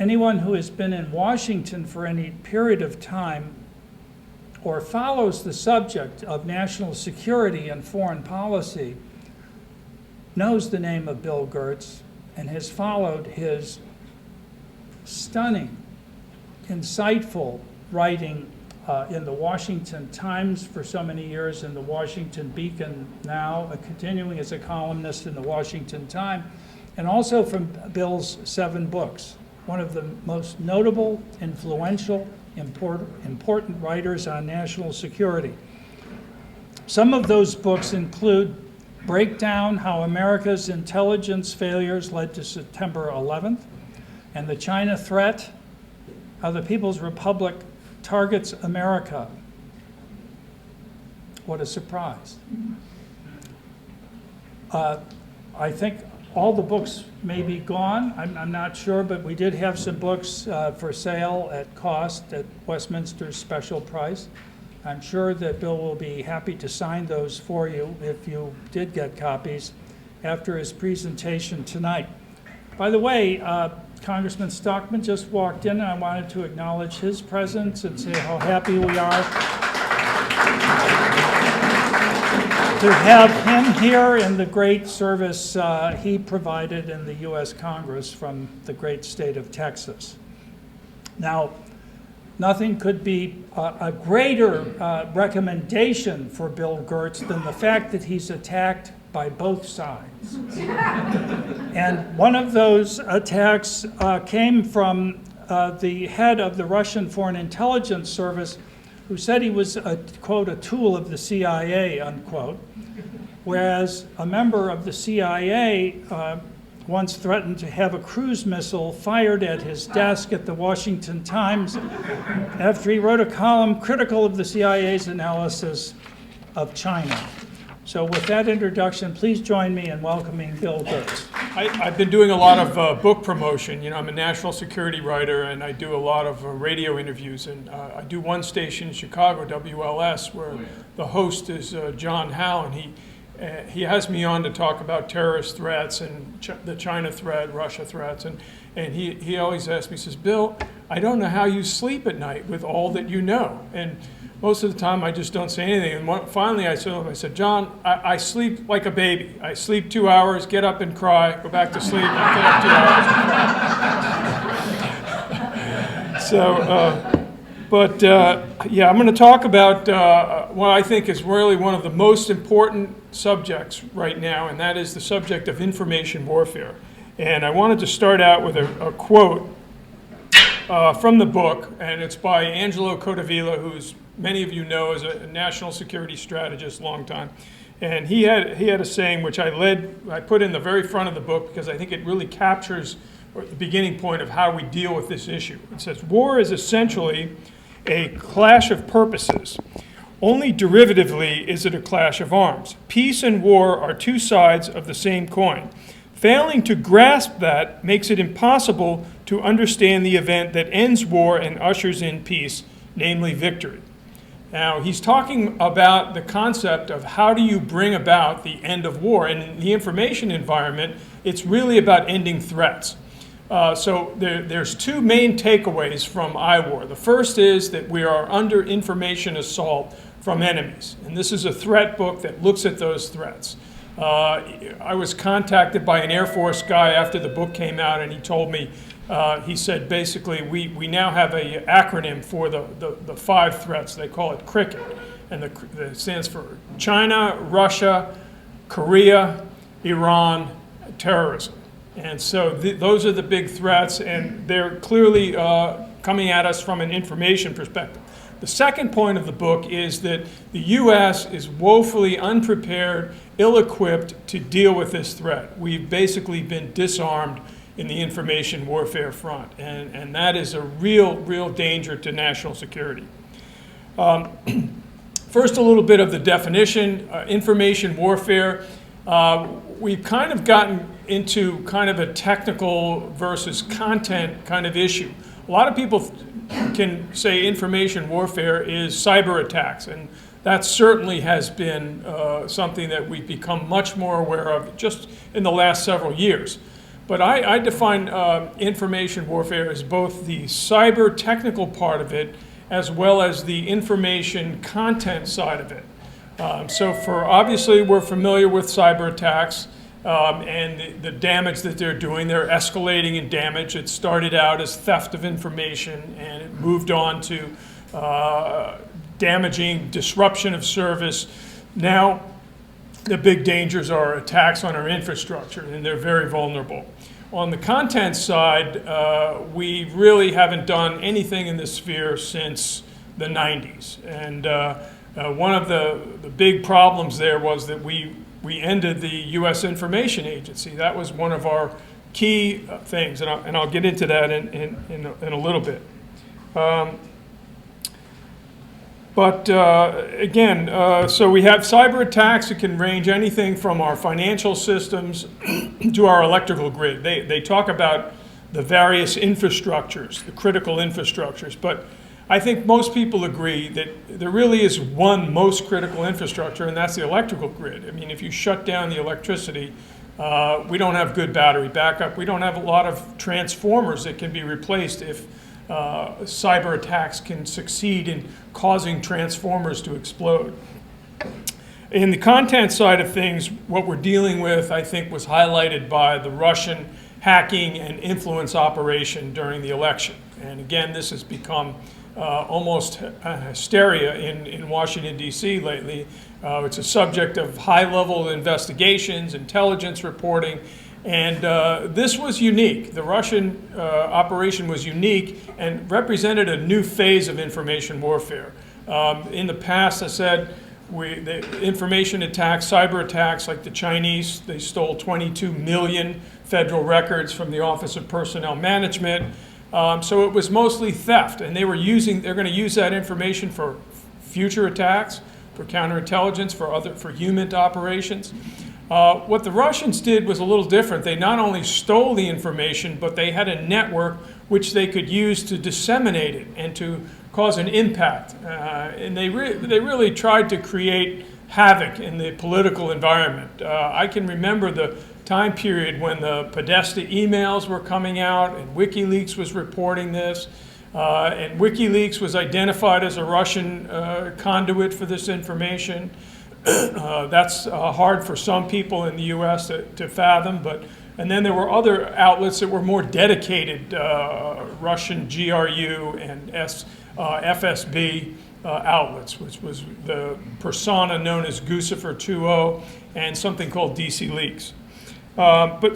anyone who has been in Washington for any period of time or follows the subject of national security and foreign policy knows the name of Bill Gertz and has followed his stunning, insightful writing in the Washington Times for so many years, in the Washington Beacon now, continuing as a columnist in the Washington Times, and also from Bill's 7 books. One of the most notable, influential, important writers on national security. Some of those books include Break Down How America's Intelligence Failures Led to September 11th, and The China Threat, How the People's Republic Targets America. What a surprise. I think all the books may be gone. I'm not sure, but we did have some books for sale at cost at Westminster's special price. I'm sure that Bill will be happy to sign those for you if you did get copies after his presentation tonight. By the way, Congressman Stockman just walked in, and I wanted to acknowledge his presence and say how happy we are to have him here and the great service he provided in the U.S. Congress from the great state of Texas. Now, nothing could be a greater recommendation for Bill Gertz than the fact that he's attacked by both sides. And one of those attacks came from the head of the Russian Foreign Intelligence Service, who said he was, quote, a tool of the CIA, unquote, whereas a member of the CIA once threatened to have a cruise missile fired at his desk at the Washington Times after he wrote a column critical of the CIA's analysis of China. So with that introduction, please join me in welcoming Bill Gertz. I've been doing a lot of book promotion. You know, I'm a national security writer, and I do a lot of radio interviews. And I do one station in Chicago, WLS, where the host is John Howe, and he has me on to talk about terrorist threats and the China threat, Russia threats. And he always asks me, he says, Bill, I don't know how you sleep at night with all that you know. And most of the time, I just don't say anything. And finally, I said, John, I sleep like a baby. I sleep 2 hours, get up and cry, go back to sleep, and get up 2 hours. Yeah, I'm going to talk about what I think is really one of the most important subjects right now, and that is the subject of information warfare. And I wanted to start out with a quote from the book, and it's by Angelo Codavilla, who's many of you know as a national security strategist, long time. And he had a saying which I put in the very front of the book because I think it really captures the beginning point of how we deal with this issue. It says, war is essentially a clash of purposes. Only derivatively is it a clash of arms. Peace and war are two sides of the same coin. Failing to grasp that makes it impossible to understand the event that ends war and ushers in peace, namely victory. Now, he's talking about the concept of how do you bring about the end of war. And in the information environment, it's really about ending threats. So there's two main takeaways from iWar. The first is that we are under information assault from enemies. And this is a threat book that looks at those threats. I was contacted by an Air Force guy after the book came out, and he told me, he said, basically, we now have an acronym for the 5 threats. They call it CRICKET, and it stands for China, Russia, Korea, Iran, terrorism. And so those are the big threats, and they're clearly coming at us from an information perspective. The second point of the book is that the U.S. is woefully unprepared, ill-equipped to deal with this threat. We've basically been disarmed in the information warfare front, and that is a real danger to national security. First, a little bit of the definition. Information warfare, we've kind of gotten into kind of a technical versus content kind of issue. A lot of people can say information warfare is cyber attacks, and that certainly has been something that we've become much more aware of just in the last several years. But I define information warfare as both the cyber technical part of it as well as the information content side of it. So obviously we're familiar with cyber attacks and the damage that they're doing. They're escalating in damage. It started out as theft of information and it moved on to damaging, disruption of service. Now the big dangers are attacks on our infrastructure, and they're very vulnerable. On the content side, we really haven't done anything in this sphere since the 90s. And one of the big problems there was that we ended the U.S. Information Agency. That was one of our key things, and I'll get into that in a little bit. But again, so we have cyber attacks. It can range anything from our financial systems to our electrical grid. They talk about the various infrastructures, the critical infrastructures. But I think most people agree that there really is one most critical infrastructure, and that's the electrical grid. I mean, if you shut down the electricity, we don't have good battery backup. We don't have a lot of transformers that can be replaced if cyber attacks can succeed in causing transformers to explode. In the content side of things, what we're dealing with, I think, was highlighted by the Russian hacking and influence operation during the election. And again, this has become almost hysteria in Washington, D.C. lately. It's a subject of high-level investigations, intelligence reporting, and this was unique. The Russian operation was unique and represented a new phase of information warfare. In the past, I said, the information attacks, cyber attacks like the Chinese, they stole 22 million federal records from the Office of Personnel Management. So it was mostly theft, and they're going to use that information for future attacks, for counterintelligence, for human operations. What the Russians did was a little different. They not only stole the information, but they had a network which they could use to disseminate it and to cause an impact. And they really tried to create havoc in the political environment. I can remember the time period when the Podesta emails were coming out and WikiLeaks was reporting this. And WikiLeaks was identified as a Russian conduit for this information. That's hard for some people in the U.S. to fathom, and then there were other outlets that were more dedicated, Russian GRU and FSB outlets, which was the persona known as Guccifer 2.0 and something called DC Leaks.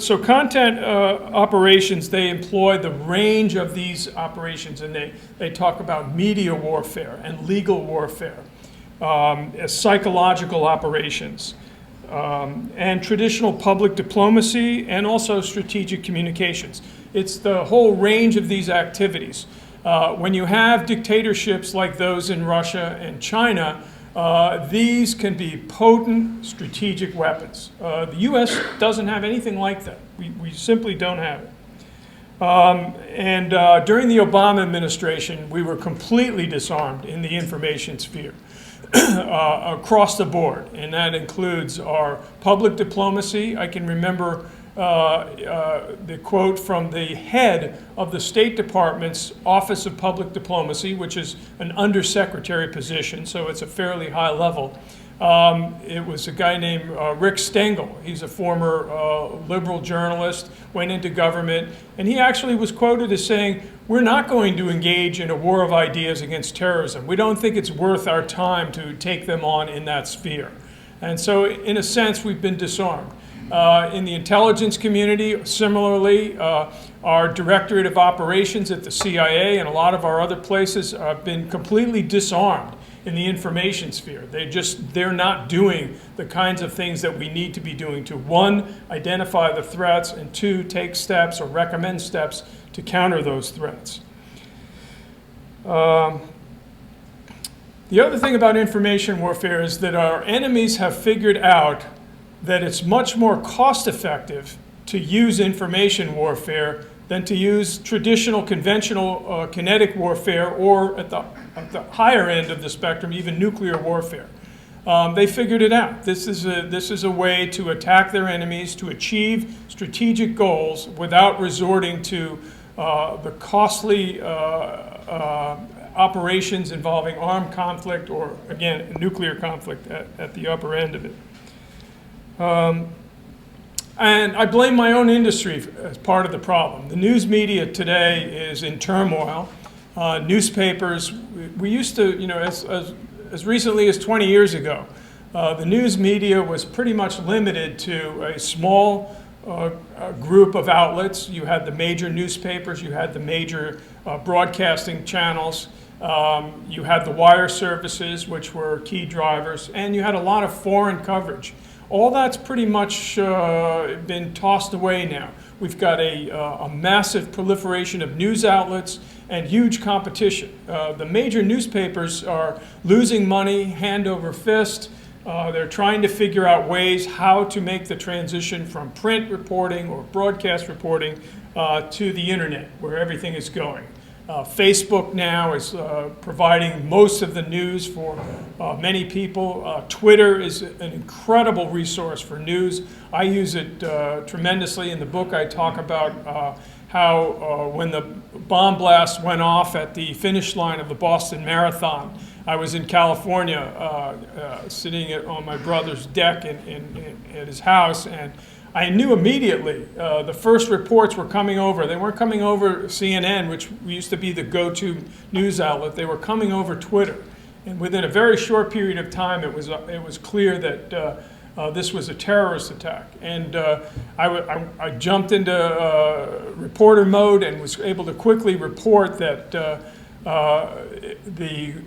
So content operations, they employ the range of these operations, and they talk about media warfare and legal warfare. As psychological operations, and traditional public diplomacy, and also strategic communications. It's the whole range of these activities. When you have dictatorships like those in Russia and China, these can be potent strategic weapons. The U.S. doesn't have anything like that. We simply don't have it. During the Obama administration, we were completely disarmed in the information sphere. Across the board, and that includes our public diplomacy. I can remember the quote from the head of the State Department's Office of Public Diplomacy, which is an undersecretary position, so it's a fairly high level. It was a guy named Rick Stengel. He's a former liberal journalist, went into government, and he actually was quoted as saying, "We're not going to engage in a war of ideas against terrorism. We don't think it's worth our time to take them on in that sphere." And so, in a sense, we've been disarmed. In the intelligence community, similarly, our Directorate of Operations at the CIA and a lot of our other places have been completely disarmed in the information sphere. They're not doing the kinds of things that we need to be doing to, one, identify the threats, and two, take steps or recommend steps to counter those threats. The other thing about information warfare is that our enemies have figured out that it's much more cost-effective to use information warfare than to use traditional, conventional kinetic warfare, or at the higher end of the spectrum, even nuclear warfare. they figured it out. This is a way to attack their enemies, to achieve strategic goals without resorting to the costly operations involving armed conflict or, again, nuclear conflict at the upper end of it. And I blame my own industry as part of the problem. The news media today is in turmoil. Newspapers, we used to, as recently as 20 years ago, the news media was pretty much limited to a small group of outlets. You had the major newspapers, you had the major broadcasting channels, you had the wire services, which were key drivers, and you had a lot of foreign coverage. All that's pretty much been tossed away now. We've got a massive proliferation of news outlets and huge competition. The major newspapers are losing money hand over fist. They're trying to figure out ways how to make the transition from print reporting or broadcast reporting to the internet, where everything is going. Facebook now is providing most of the news for many people. Twitter is an incredible resource for news. I use it tremendously. In the book, I talk about how when the bomb blast went off at the finish line of the Boston Marathon, I was in California sitting on my brother's deck at his house, and I knew immediately the first reports were coming over. They weren't coming over CNN, which used to be the go-to news outlet. They were coming over Twitter. And within a very short period of time, it was clear that this was a terrorist attack. And I jumped into reporter mode and was able to quickly report that the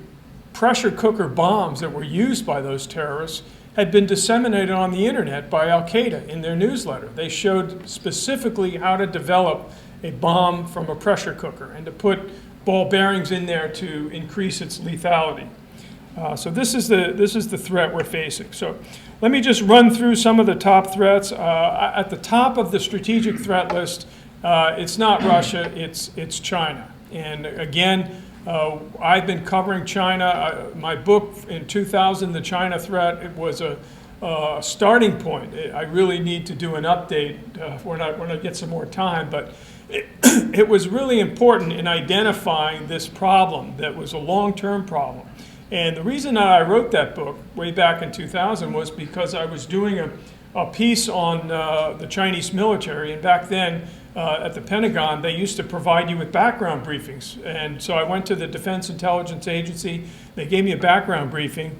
pressure cooker bombs that were used by those terrorists had been disseminated on the internet by Al-Qaeda in their newsletter. They showed specifically how to develop a bomb from a pressure cooker and to put ball bearings in there to increase its lethality. So this is the threat we're facing. So let me just run through some of the top threats. At the top of the strategic threat list, it's not Russia, it's China. And again, I've been covering China. My book in 2000, The China Threat, it was a starting point. I really need to do an update when I get some more time, but it was really important in identifying this problem that was a long-term problem. And the reason that I wrote that book way back in 2000 was because I was doing a piece on the Chinese military, and back then, at the Pentagon, they used to provide you with background briefings. And so I went to the Defense Intelligence Agency. They gave me a background briefing.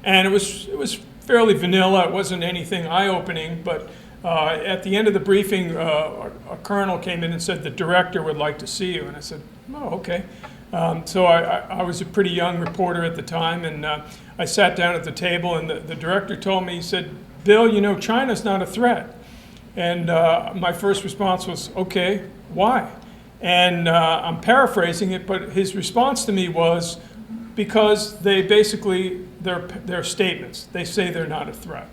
And it was fairly vanilla. It wasn't anything eye-opening. But at the end of the briefing, a colonel came in and said, "The director would like to see you." And I said, "Oh, okay." So I was a pretty young reporter at the time. And I sat down at the table. And the director told me, he said, "Bill, you know, China's not a threat." And my first response was, "Okay, why?" And I'm paraphrasing it, but his response to me was, because they basically, they're statements. They say they're not a threat.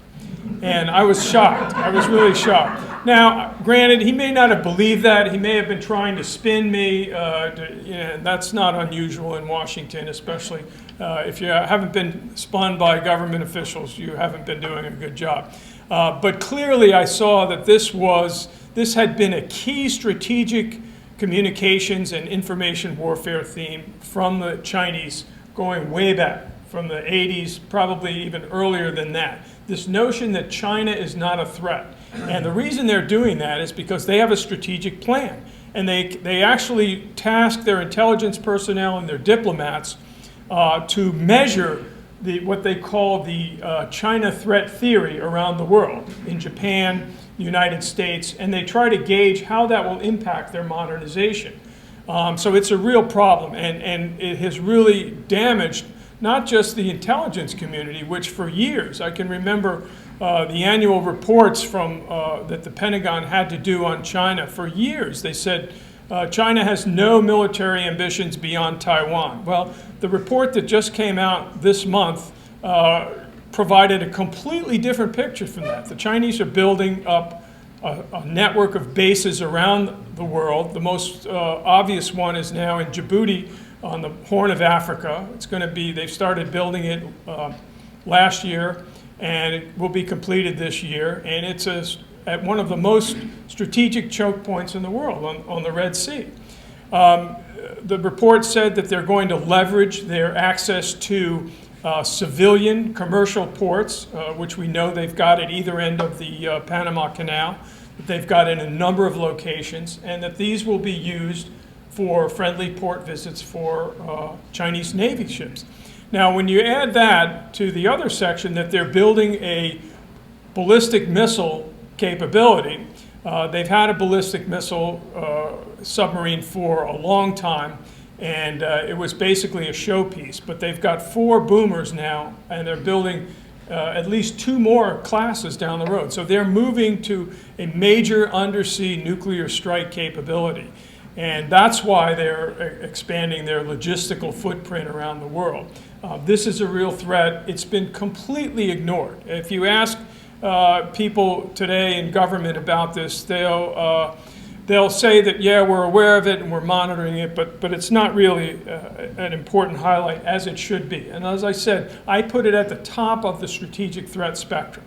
And I was shocked. I was really shocked. Now, granted, he may not have believed that. He may have been trying to spin me. That's not unusual in Washington, especially if you haven't been spun by government officials, you haven't been doing a good job. But clearly I saw that this had been a key strategic communications and information warfare theme from the Chinese going way back, from the 80s, probably even earlier than that. This notion that China is not a threat. And the reason they're doing that is because they have a strategic plan. And they actually task their intelligence personnel and their diplomats to measure what they call the China threat theory around the world, in Japan, the United States, and they try to gauge how that will impact their modernization. So it's a real problem, and it has really damaged not just the intelligence community, which for years, I can remember the annual reports from that the Pentagon had to do on China. For years, they said China has no military ambitions beyond Taiwan. Well, the report that just came out this month provided a completely different picture from that. The Chinese are building up a network of bases around the world. The most obvious one is now in Djibouti on the Horn of Africa. It's going to be, they've started building it last year, and it will be completed this year. And it's at one of the most strategic choke points in the world on the Red Sea. The report said that they're going to leverage their access to civilian commercial ports, which we know they've got at either end of the Panama Canal, that they've got in a number of locations, and that these will be used for friendly port visits for Chinese Navy ships. Now, when you add that to the other section, that they're building a ballistic missile capability, they've had a ballistic missile submarine for a long time, and it was basically a showpiece. But they've got 4 boomers now, and they're building at least 2 more classes down the road. So they're moving to a major undersea nuclear strike capability. And that's why they're expanding their logistical footprint around the world. This is a real threat. It's been completely ignored. If you ask people today in government about this, they'll say that, yeah, we're aware of it and we're monitoring it, but it's not really an important highlight as it should be. And as I said, I put it at the top of the strategic threat spectrum.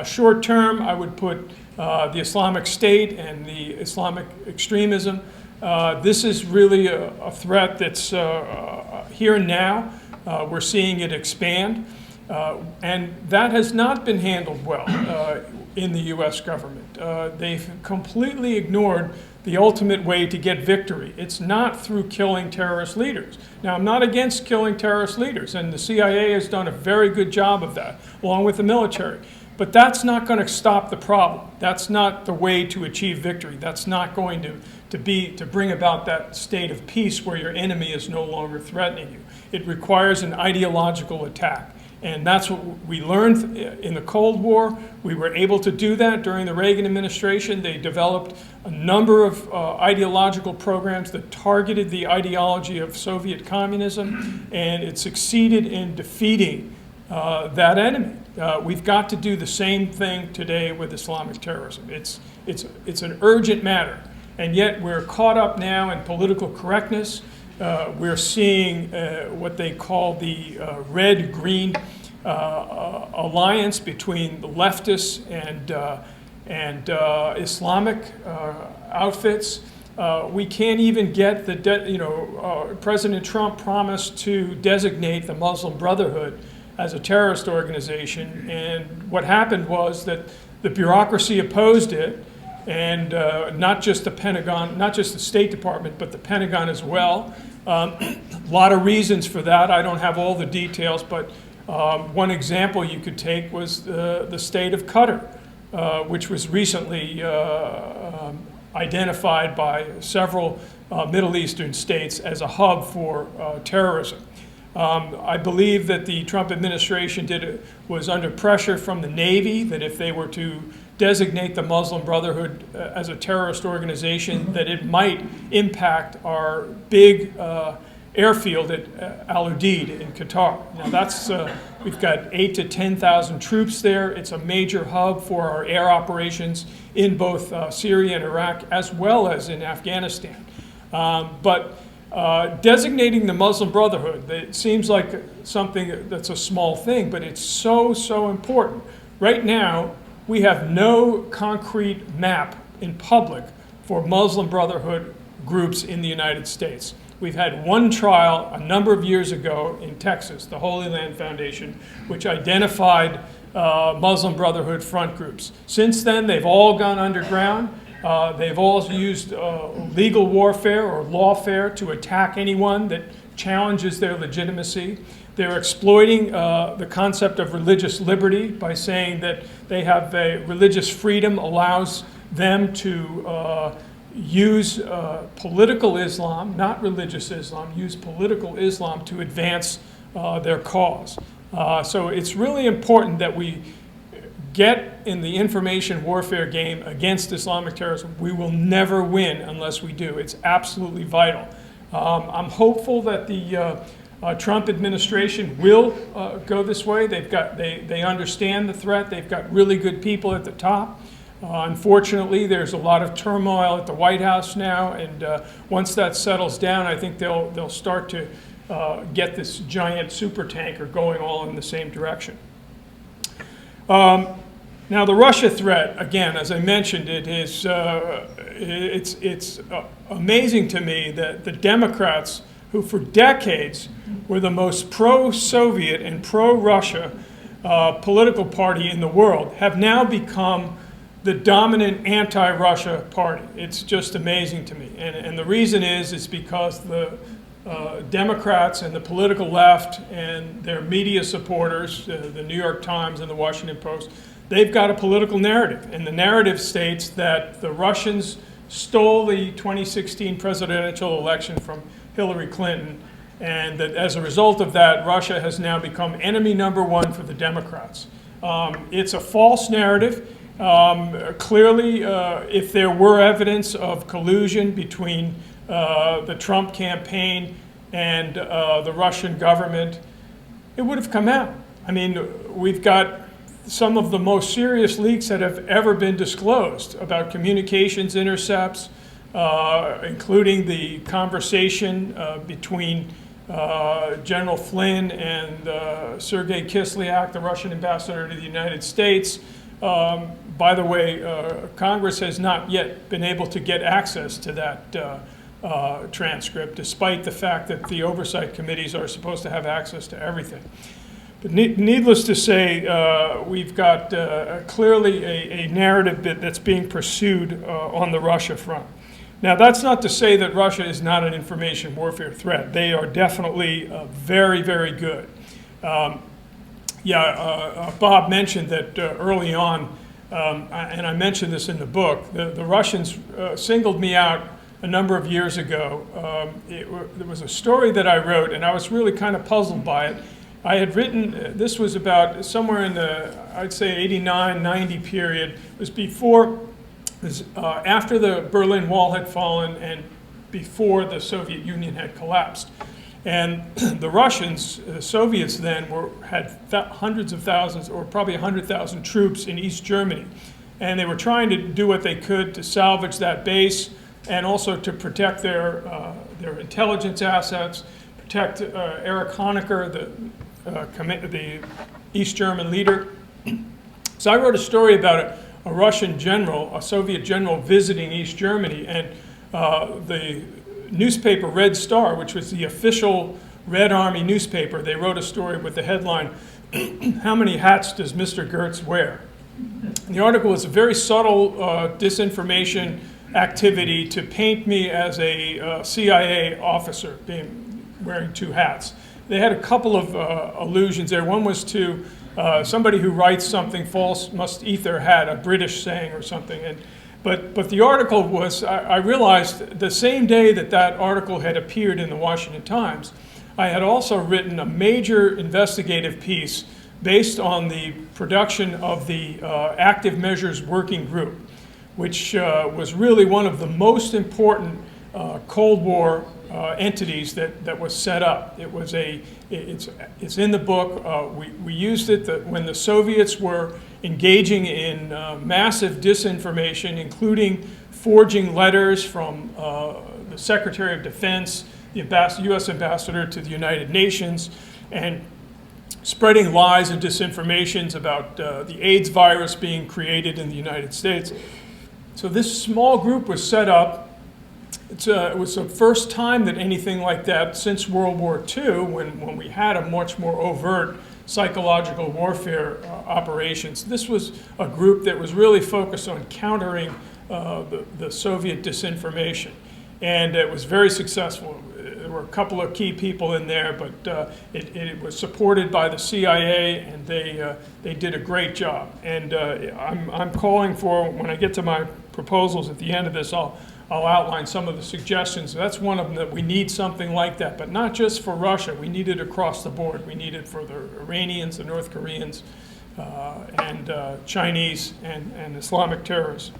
Short term, I would put the Islamic State and the Islamic extremism. This is really a threat that's here and now. We're seeing it expand. And that has not been handled well in the U.S. government. They've completely ignored the ultimate way to get victory. It's not through killing terrorist leaders. Now, I'm not against killing terrorist leaders, and the CIA has done a very good job of that, along with the military. But that's not going to stop the problem. That's not the way to achieve victory. That's not going to bring about that state of peace where your enemy is no longer threatening you. It requires an ideological attack. And that's what we learned in the Cold War. We were able to do that during the Reagan administration. They developed a number of ideological programs that targeted the ideology of Soviet communism, and it succeeded in defeating that enemy. We've got to do the same thing today with Islamic terrorism. It's an urgent matter, and yet we're caught up now in political correctness. We're seeing what they call the red-green alliance between the leftists and Islamic outfits. We can't even get President Trump promised to designate the Muslim Brotherhood as a terrorist organization, and what happened was that the bureaucracy opposed it, and not just the Pentagon, not just the State Department, but the Pentagon as well. A lot of reasons for that. I don't have all the details, but one example you could take was the state of Qatar, which was recently identified by several Middle Eastern states as a hub for terrorism. I believe that the Trump administration was under pressure from the Navy that if they were to designate the Muslim Brotherhood as a terrorist organization, that it might impact our big airfield at Al Udeid in Qatar. Now we've got 8,000 to 10,000 troops there. It's a major hub for our air operations in both Syria and Iraq, as well as in Afghanistan. But designating the Muslim Brotherhood, it seems like something that's a small thing, but it's so important. Right now, we have no concrete map in public for Muslim Brotherhood groups in the United States. We've had one trial a number of years ago in Texas, the Holy Land Foundation, which identified Muslim Brotherhood front groups. Since then, they've all gone underground. They've all used legal warfare or lawfare to attack anyone that challenges their legitimacy. They're exploiting the concept of religious liberty by saying that they have religious freedom allows them to use political Islam, not religious Islam, use political Islam to advance their cause. So it's really important that we get in the information warfare game against Islamic terrorism. We will never win unless we do. It's absolutely vital. I'm hopeful that the Trump administration will go this way. They understand the threat. They've got really good people at the top. Unfortunately, there's a lot of turmoil at the White House now, and once that settles down, I think they'll start to get this giant super tanker going all in the same direction. Now, the Russia threat, again, as I mentioned, it's amazing to me that the Democrats, who for decades were the most pro-Soviet and pro-Russia political party in the world, have now become the dominant anti-Russia party. It's just amazing to me. And the reason is because the Democrats and the political left and their media supporters, the New York Times and the Washington Post, they've got a political narrative. And the narrative states that the Russians stole the 2016 presidential election from Hillary Clinton, and that as a result of that, Russia has now become enemy number one for the Democrats. It's a false narrative. Clearly, if there were evidence of collusion between the Trump campaign and the Russian government, it would have come out. I mean, we've got some of the most serious leaks that have ever been disclosed about communications intercepts, including the conversation between General Flynn and Sergei Kislyak, the Russian ambassador to the United States. By the way, Congress has not yet been able to get access to that transcript, despite the fact that the oversight committees are supposed to have access to everything. But needless to say, we've got clearly a narrative that's being pursued on the Russia front. Now, that's not to say that Russia is not an information warfare threat. They are definitely very, very good. Bob mentioned that early on, and I mentioned this in the book, the Russians singled me out a number of years ago. There was a story that I wrote, and I was really kind of puzzled by it. I had written, this was about somewhere in the, I'd say 89, 90 period. It was before, after the Berlin Wall had fallen and before the Soviet Union had collapsed. And the Russians, the Soviets then, had hundreds of thousands, or probably 100,000 troops in East Germany. And they were trying to do what they could to salvage that base and also to protect their intelligence assets, protect Erich Honecker, the East German leader. So I wrote a story about a Russian general, a Soviet general visiting East Germany, and the newspaper Red Star, which was the official Red Army newspaper, they wrote a story with the headline, "How many hats does Mr. Gertz wear?" And the article was a very subtle disinformation activity to paint me as a CIA officer wearing two hats. They had a couple of allusions there. One was to somebody who writes something false must eat their hat, a British saying or something. But the article was, I realized the same day that that article had appeared in the Washington Times, I had also written a major investigative piece based on the production of the Active Measures Working Group, which was really one of the most important Cold War entities that was set up. It's in the book. We used it when the Soviets were engaging in massive disinformation, including forging letters from the Secretary of Defense, the U.S. ambassador to the United Nations, and spreading lies and disinformations about the AIDS virus being created in the United States. So this small group was set up. It was the first time that anything like that since World War II, when we had a much more overt psychological warfare operations. This was a group that was really focused on countering the Soviet disinformation. And it was very successful. There were a couple of key people in there, but it was supported by the CIA, and they did a great job. And I'm calling for, when I get to my proposals at the end of this, I'll outline some of the suggestions. That's one of them, that we need something like that, but not just for Russia. We need it across the board. We need it for the Iranians, the North Koreans, and Chinese and Islamic terrorists.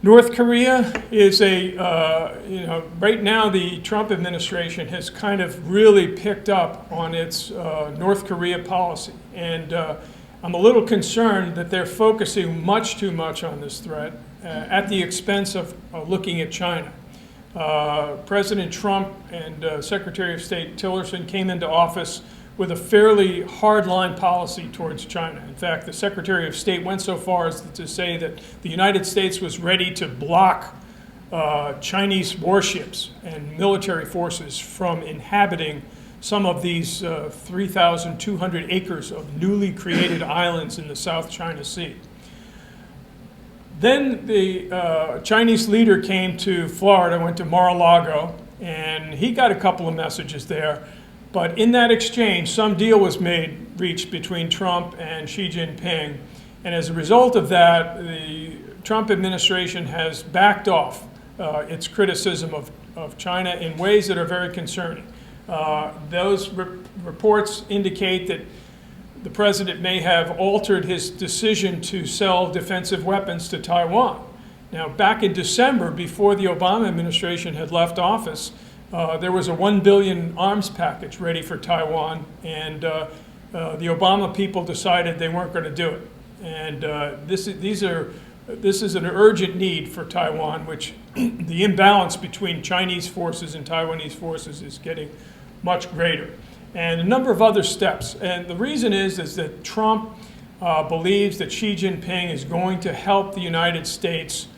North Korea is right now the Trump administration has kind of really picked up on its North Korea policy. And I'm a little concerned that they're focusing much too much on this threat at the expense of looking at China. President Trump and Secretary of State Tillerson came into office with a fairly hardline policy towards China. In fact, the Secretary of State went so far as to say that the United States was ready to block Chinese warships and military forces from inhabiting some of these 3,200 acres of newly created islands in the South China Sea. Then the Chinese leader came to Florida, went to Mar-a-Lago, and he got a couple of messages there. But in that exchange, some deal was reached between Trump and Xi Jinping. And as a result of that, the Trump administration has backed off its criticism of China in ways that are very concerning. Those reports indicate that the president may have altered his decision to sell defensive weapons to Taiwan. Now, back in December, before the Obama administration had left office, there was a $1 billion arms package ready for Taiwan, and the Obama people decided they weren't going to do it. And this is an urgent need for Taiwan, which the imbalance between Chinese forces and Taiwanese forces is getting much greater. And a number of other steps. And the reason is that Trump believes that Xi Jinping is going to help the United States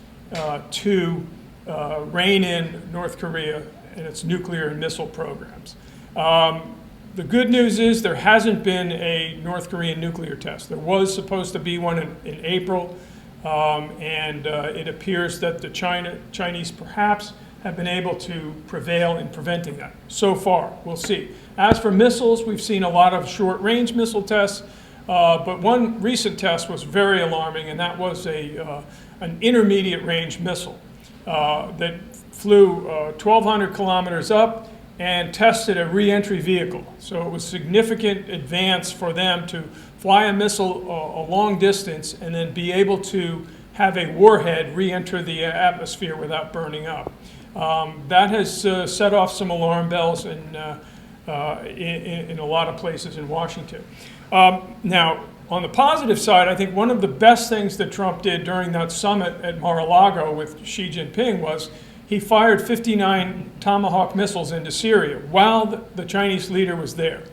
to rein in North Korea and its nuclear and missile programs. The good news is there hasn't been a North Korean nuclear test. There was supposed to be one in April, and it appears that the Chinese perhaps have been able to prevail in preventing that. So far, we'll see. As for missiles, we've seen a lot of short-range missile tests, but one recent test was very alarming, and that was an intermediate-range missile that flew 1,200 kilometers up and tested a re-entry vehicle. So it was a significant advance for them to fly a missile a long distance and then be able to have a warhead re-enter the atmosphere without burning up. That has set off some alarm bells in a lot of places in Washington. Now, on the positive side, I think one of the best things that Trump did during that summit at Mar-a-Lago with Xi Jinping was he fired 59 Tomahawk missiles into Syria while the Chinese leader was there.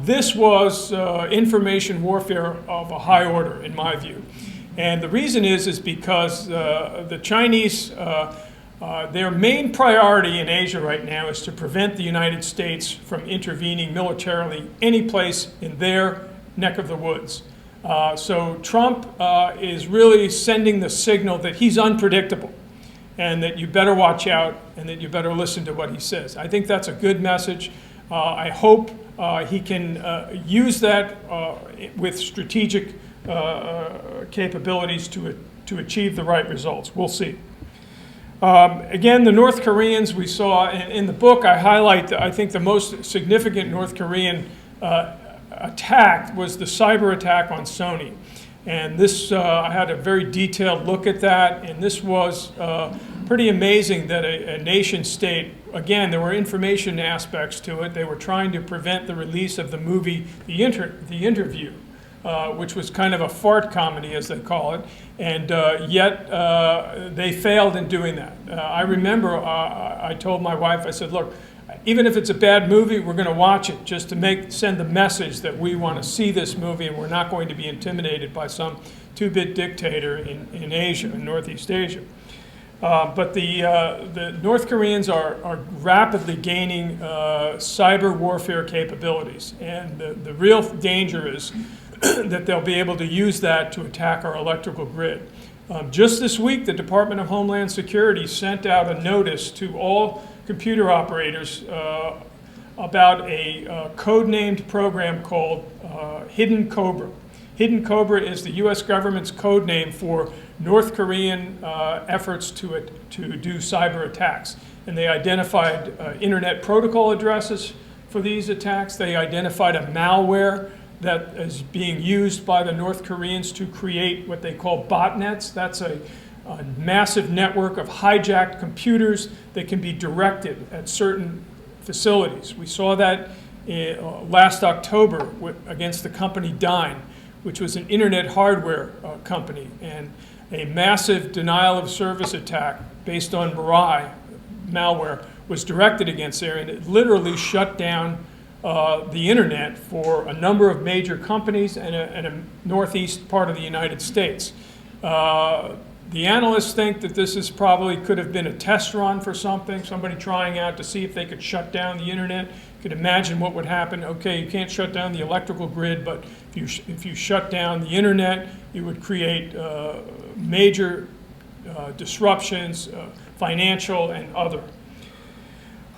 This was information warfare of a high order, in my view. And the reason is because the Chinese, their main priority in Asia right now is to prevent the United States from intervening militarily any place in their neck of the woods. So Trump is really sending the signal that he's unpredictable and that you better watch out and that you better listen to what he says. I think that's a good message. I hope he can use that with strategic capabilities to achieve the right results. We'll see. Again, the North Koreans we saw in the book, I highlight, I think the most significant North Korean attack was the cyber attack on Sony. And this, I had a very detailed look at that, and this was pretty amazing that a nation state, again, there were information aspects to it. They were trying to prevent the release of the movie The Interview, which was kind of a fart comedy, as they call it, and yet they failed in doing that. I remember I told my wife, I said, look, even if it's a bad movie, we're going to watch it just to send the message that we want to see this movie and we're not going to be intimidated by some two-bit dictator in Asia, in Northeast Asia. But the North Koreans are rapidly gaining cyber warfare capabilities, and the real danger is that they'll be able to use that to attack our electrical grid. Just this week, the Department of Homeland Security sent out a notice to all computer operators about a code-named program called Hidden Cobra. Hidden Cobra is the U.S. government's code name for North Korean efforts to do cyber attacks. And they identified internet protocol addresses for these attacks. They identified a malware that is being used by the North Koreans to create what they call botnets. That's a massive network of hijacked computers that can be directed at certain facilities. We saw that last October against the company Dyn, which was an internet hardware company, and a massive denial of service attack based on Mirai malware was directed against there, and it literally shut down the internet for a number of major companies and a northeast part of the United States. The analysts think that this is probably could have been a test run for something, somebody trying out to see if they could shut down the internet. You could imagine what would happen. Okay, you can't shut down the electrical grid, but if you shut down the internet, you would create major disruptions, financial and other.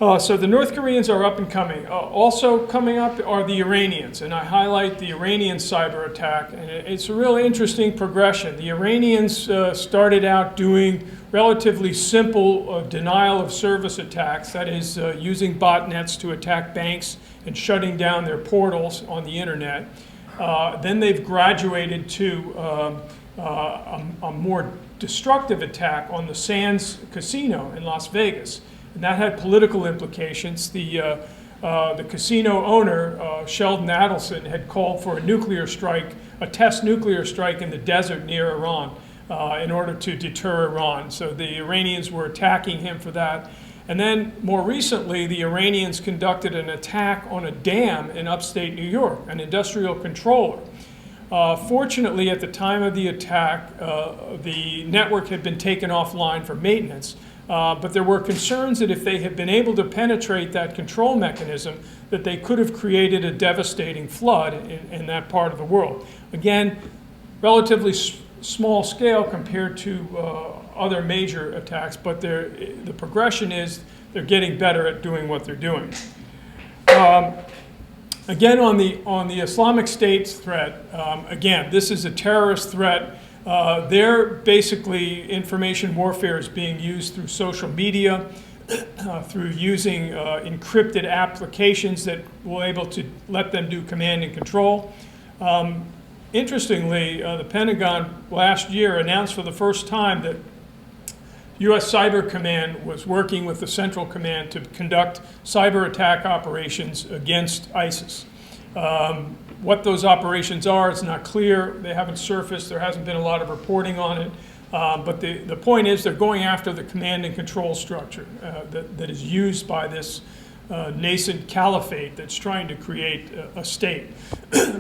So the North Koreans are up and coming. Also coming up are the Iranians, and I highlight the Iranian cyber attack, and it's a really interesting progression. The Iranians started out doing relatively simple denial of service attacks, that is using botnets to attack banks and shutting down their portals on the internet. Then they've graduated to a more destructive attack on the Sands Casino in Las Vegas. And that had political implications. The casino owner, Sheldon Adelson, had called for a nuclear strike, a test nuclear strike in the desert near Iran in order to deter Iran. So the Iranians were attacking him for that. And then more recently, the Iranians conducted an attack on a dam in upstate New York, an industrial controller. Fortunately, at the time of the attack, the network had been taken offline for maintenance. But there were concerns that if they had been able to penetrate that control mechanism, that they could have created a devastating flood in that part of the world. Again, relatively small scale compared to other major attacks, but the progression is they're getting better at doing what they're doing. Again, on the Islamic State threat, again, this is a terrorist threat. Basically, information warfare is being used through social media, through using encrypted applications that will able to let them do command and control. Interestingly, the Pentagon last year announced for the first time that U.S. Cyber Command was working with the Central Command to conduct cyber attack operations against ISIS. What those operations are, it's not clear. They haven't surfaced. There hasn't been a lot of reporting on it. But the point is they're going after the command and control structure that is used by this nascent caliphate that's trying to create a state,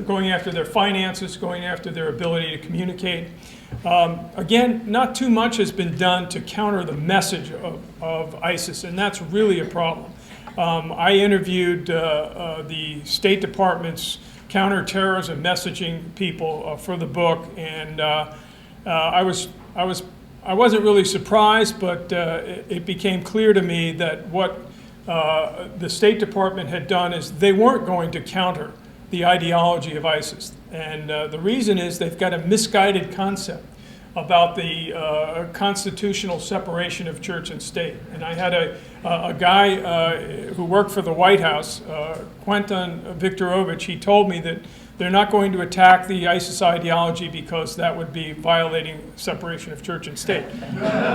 going after their finances, going after their ability to communicate. Again, not too much has been done to counter the message of ISIS, and that's really a problem. I interviewed the State Department's counterterrorism messaging people for the book, and I wasn't really surprised, but it became clear to me that what the State Department had done is they weren't going to counter the ideology of ISIS, and the reason is they've got a misguided concept about the constitutional separation of church and state. And I had a guy who worked for the White House, Quentin Viktorovich. He told me that they're not going to attack the ISIS ideology because that would be violating separation of church and state,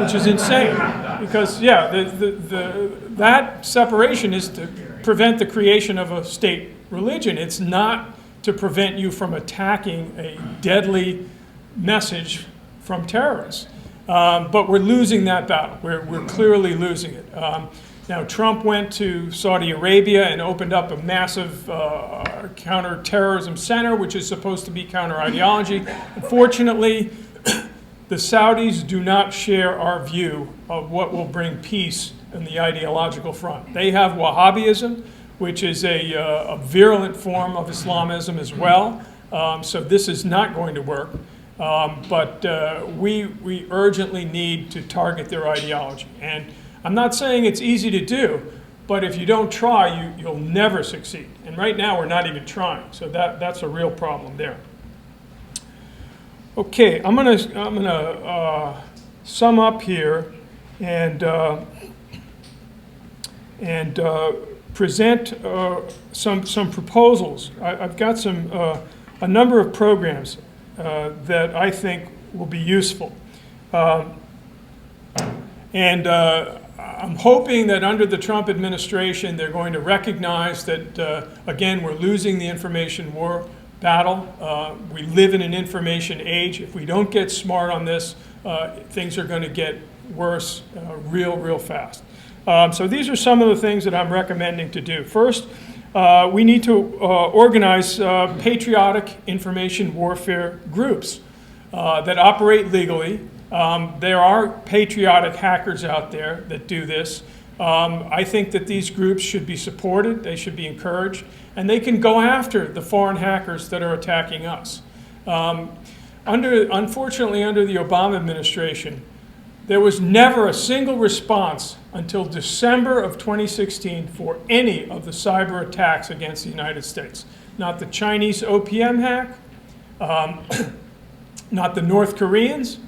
which is insane. Because, yeah, that separation is to prevent the creation of a state religion. It's not to prevent you from attacking a deadly message from terrorists. But we're losing that battle. We're clearly losing it. Now, Trump went to Saudi Arabia and opened up a massive counterterrorism center, which is supposed to be counter-ideology. Unfortunately, the Saudis do not share our view of what will bring peace in the ideological front. They have Wahhabism, which is a virulent form of Islamism as well. So this is not going to work. But we urgently need to target their ideology. And I'm not saying it's easy to do, but if you don't try, you'll never succeed. And right now, we're not even trying. So that's a real problem there. Okay, I'm gonna sum up here and present some proposals. I've got a number of programs that I think will be useful. And I'm hoping that under the Trump administration, they're going to recognize that, again, we're losing the information war battle. We live in an information age. If we don't get smart on this, things are going to get worse real fast. So these are some of the things that I'm recommending to do. First, we need to organize patriotic information warfare groups that operate legally. There are patriotic hackers out there that do this. I think that these groups should be supported, they should be encouraged, and they can go after the foreign hackers that are attacking us. Unfortunately, under the Obama administration, there was never a single response until December of 2016 for any of the cyber attacks against the United States. Not the Chinese OPM hack, not the North Koreans,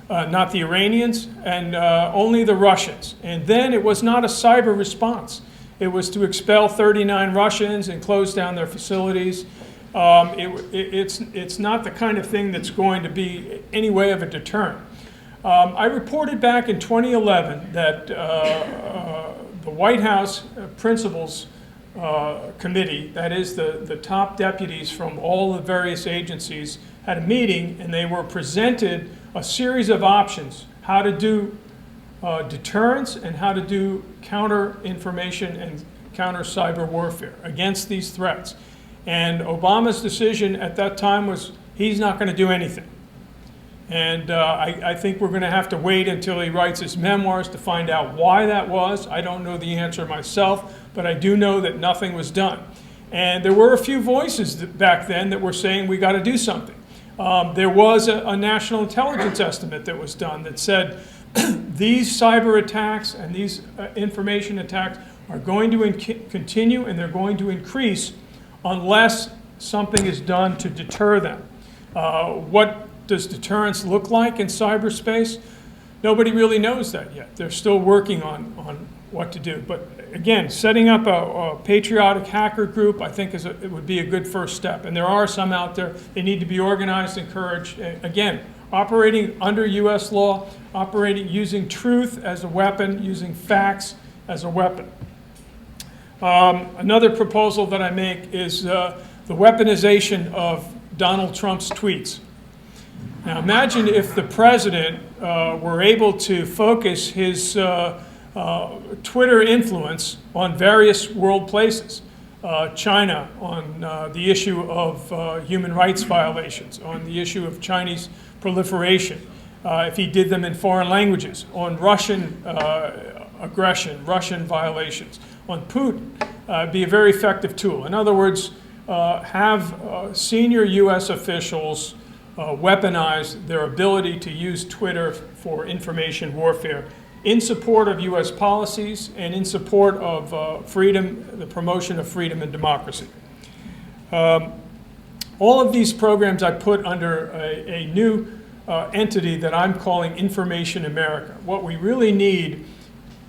not the Iranians, and only the Russians. And then it was not a cyber response. It was to expel 39 Russians and close down their facilities. It's not the kind of thing that's going to be any way of a deterrent. I reported back in 2011 that the White House Principals Committee, that is the top deputies from all the various agencies, had a meeting and they were presented a series of options, how to do deterrence and how to do counter information and counter cyber warfare against these threats. And Obama's decision at that time was he's not going to do anything. And I think we're going to have to wait until he writes his memoirs to find out why that was. I don't know the answer myself, but I do know that nothing was done. And there were a few voices back then that were saying we got to do something. There was a national intelligence estimate that was done that said these cyber attacks and these information attacks are going to continue and they're going to increase unless something is done to deter them. What does deterrence look like in cyberspace? Nobody really knows that yet. They're still working on what to do. But again, setting up a patriotic hacker group, I think it would be a good first step. And there are some out there. They need to be organized, encouraged. Again, operating under US law, operating using truth as a weapon, using facts as a weapon. Another proposal that I make is the weaponization of Donald Trump's tweets. Now imagine if the president were able to focus his Twitter influence on various world places. China on the issue of human rights violations, on the issue of Chinese proliferation, if he did them in foreign languages, on Russian aggression, Russian violations, on Putin, be a very effective tool. In other words, have senior US officials weaponize their ability to use Twitter for information warfare in support of US policies and in support of freedom, the promotion of freedom and democracy. All of these programs I put under a new entity that I'm calling Information America. What we really need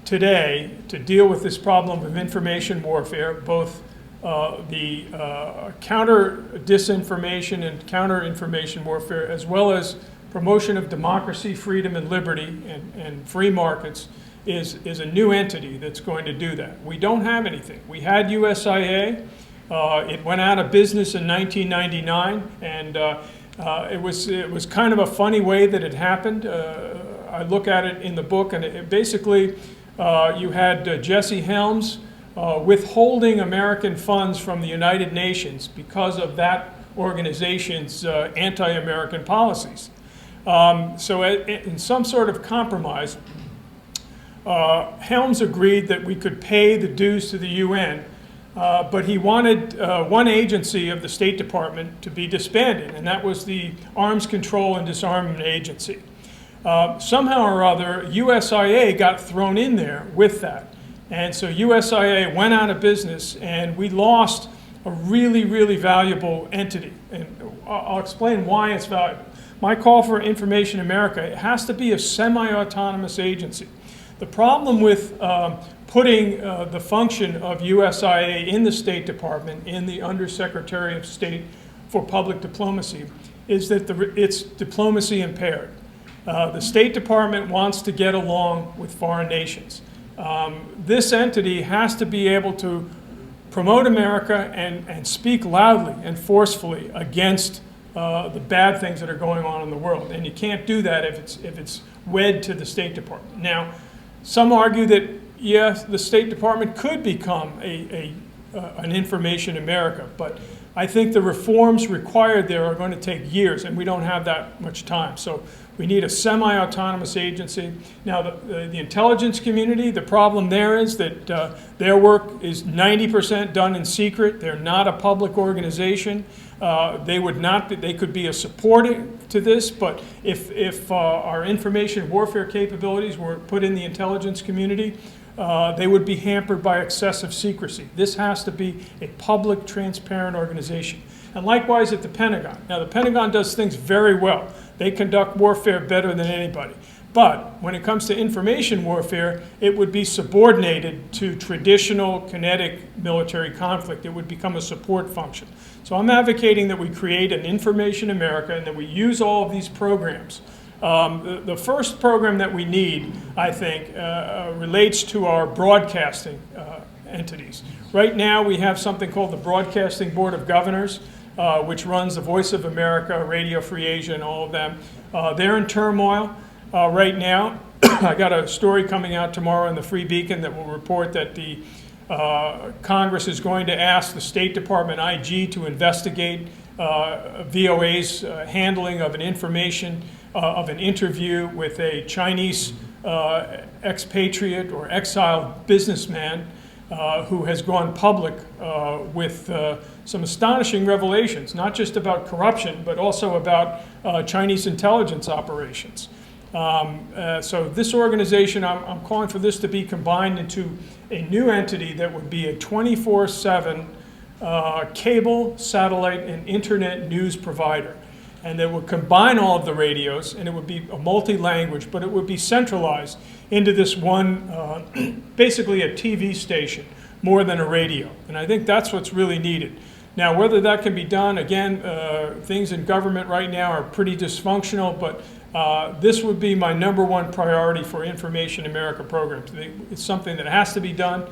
today to deal with this problem of information warfare, both the counter disinformation and counter information warfare, as well as promotion of democracy, freedom, and liberty, and free markets, is a new entity that's going to do that. We don't have anything. We had USIA. It went out of business in 1999, and it was kind of a funny way that it happened. I look at it in the book, and it basically you had Jesse Helms withholding American funds from the United Nations because of that organization's anti-American policies. So in some sort of compromise, Helms agreed that we could pay the dues to the UN, but he wanted one agency of the State Department to be disbanded, and that was the Arms Control and Disarmament Agency. Somehow or other, USIA got thrown in there with that. And so USIA went out of business, and we lost a really, really valuable entity. And I'll explain why it's valuable. My call for Information America, it has to be a semi-autonomous agency. The problem with putting the function of USIA in the State Department, in the Undersecretary of State for Public Diplomacy, is that it's diplomacy impaired. The State Department wants to get along with foreign nations. This entity has to be able to promote America and speak loudly and forcefully against the bad things that are going on in the world. And you can't do that if it's wed to the State Department. Now, some argue that, yes, the State Department could become a an information America. But I think the reforms required there are going to take years, and we don't have that much time. So we need a semi-autonomous agency. Now, the intelligence community, the problem there is that their work is 90% done in secret. They're not a public organization. They could be a support to this, but if our information warfare capabilities were put in the intelligence community, they would be hampered by excessive secrecy. This has to be a public, transparent organization. And likewise at the Pentagon. Now, the Pentagon does things very well. They conduct warfare better than anybody. But when it comes to information warfare, it would be subordinated to traditional kinetic military conflict. It would become a support function. So I'm advocating that we create an Information America and that we use all of these programs. The first program that we need, I think, relates to our broadcasting entities. Right now we have something called the Broadcasting Board of Governors, which runs the Voice of America, Radio Free Asia, and all of them. They're in turmoil right now. I got a story coming out tomorrow in the Free Beacon that will report that the Congress is going to ask the State Department IG to investigate VOA's handling of an information of an interview with a Chinese expatriate or exiled businessman who has gone public with some astonishing revelations, not just about corruption, but also about Chinese intelligence operations. So this organization, I'm calling for this to be combined into a new entity that would be a 24/7 cable, satellite, and internet news provider. And that would combine all of the radios, and it would be a multi-language, but it would be centralized into this one, basically a TV station, more than a radio. And I think that's what's really needed. Now, whether that can be done, again, things in government right now are pretty dysfunctional, but this would be my #1 priority for Information America programs. It's something that has to be done,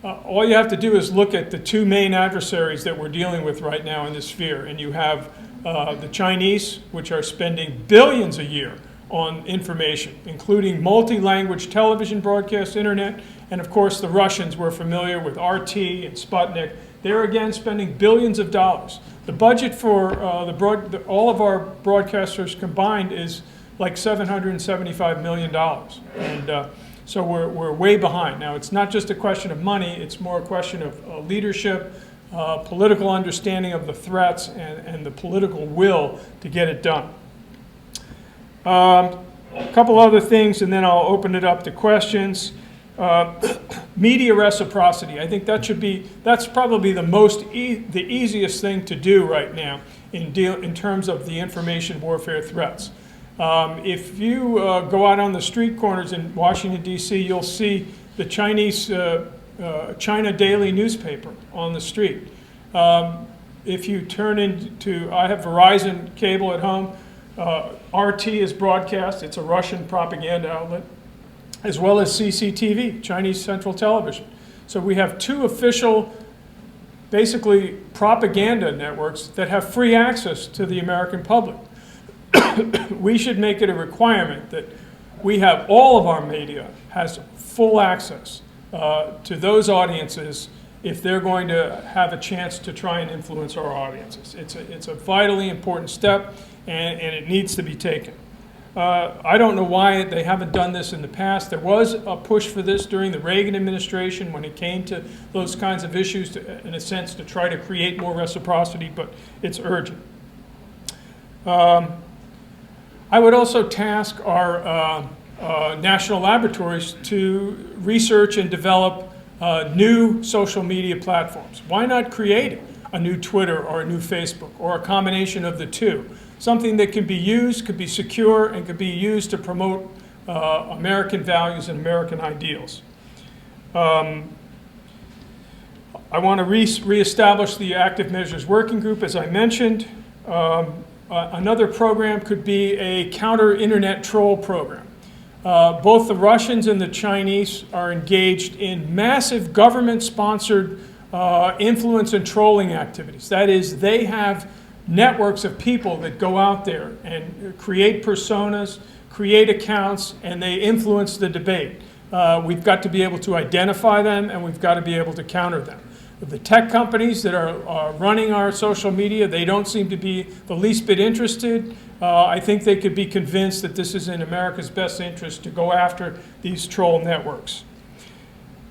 all you have to do is look at the two main adversaries that we're dealing with right now in this sphere. And you have the Chinese, which are spending billions a year on information, including multi-language television broadcast, internet, and of course the Russians. We're familiar with RT and Sputnik. They're again spending billions of dollars. The budget for all of our broadcasters combined is like $775 million. And so we're way behind. Now, it's not just a question of money, it's more a question of leadership, political understanding of the threats, and the political will to get it done. A couple other things, and then I'll open it up to questions. Media reciprocity. I think that's probably the easiest thing to do right now in terms of the information warfare threats. If you go out on the street corners in Washington, D.C., you'll see the Chinese China Daily newspaper on the street. If you turn into, I have Verizon cable at home, RT is broadcast. It's a Russian propaganda outlet, as well as CCTV, Chinese Central Television. So we have two official, basically propaganda networks that have free access to the American public. We should make it a requirement that we have all of our media has full access to those audiences if they're going to have a chance to try and influence our audiences. It's a vitally important step, and it needs to be taken. I don't know why they haven't done this in the past. There was a push for this during the Reagan administration when it came to those kinds of issues, in a sense, to try to create more reciprocity, but it's urgent. I would also task our national laboratories to research and develop new social media platforms. Why not create a new Twitter or a new Facebook or a combination of the two? Something that can be used, could be secure, and could be used to promote American values and American ideals. I want to reestablish the Active Measures Working Group, as I mentioned. Another program could be a counter-internet troll program. Both the Russians and the Chinese are engaged in massive government-sponsored influence and trolling activities. That is, they have networks of people that go out there and create personas, create accounts, and they influence the debate. we've got to be able to identify them, and we've got to be able to counter them. The tech companies that are running our social media, they don't seem to be the least bit interested. I think they could be convinced that this is in America's best interest to go after these troll networks.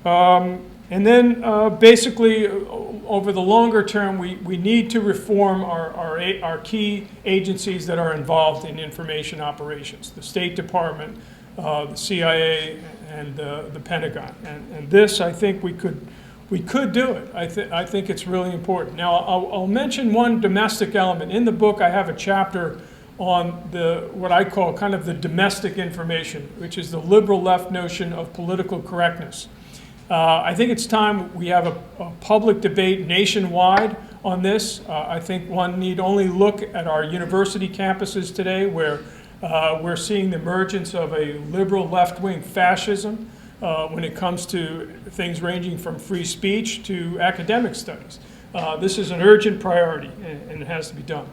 And then basically, over the longer term, we need to reform our key agencies that are involved in information operations, the State Department, the CIA, and the Pentagon. And this, I think we could do it. I think it's really important. Now, I'll mention one domestic element. In the book, I have a chapter on what I call kind of the domestic information, which is the liberal left notion of political correctness. I think it's time we have a public debate nationwide on this. I think one need only look at our university campuses today, where we're seeing the emergence of a liberal left-wing fascism when it comes to things ranging from free speech to academic studies. This is an urgent priority, and it has to be done.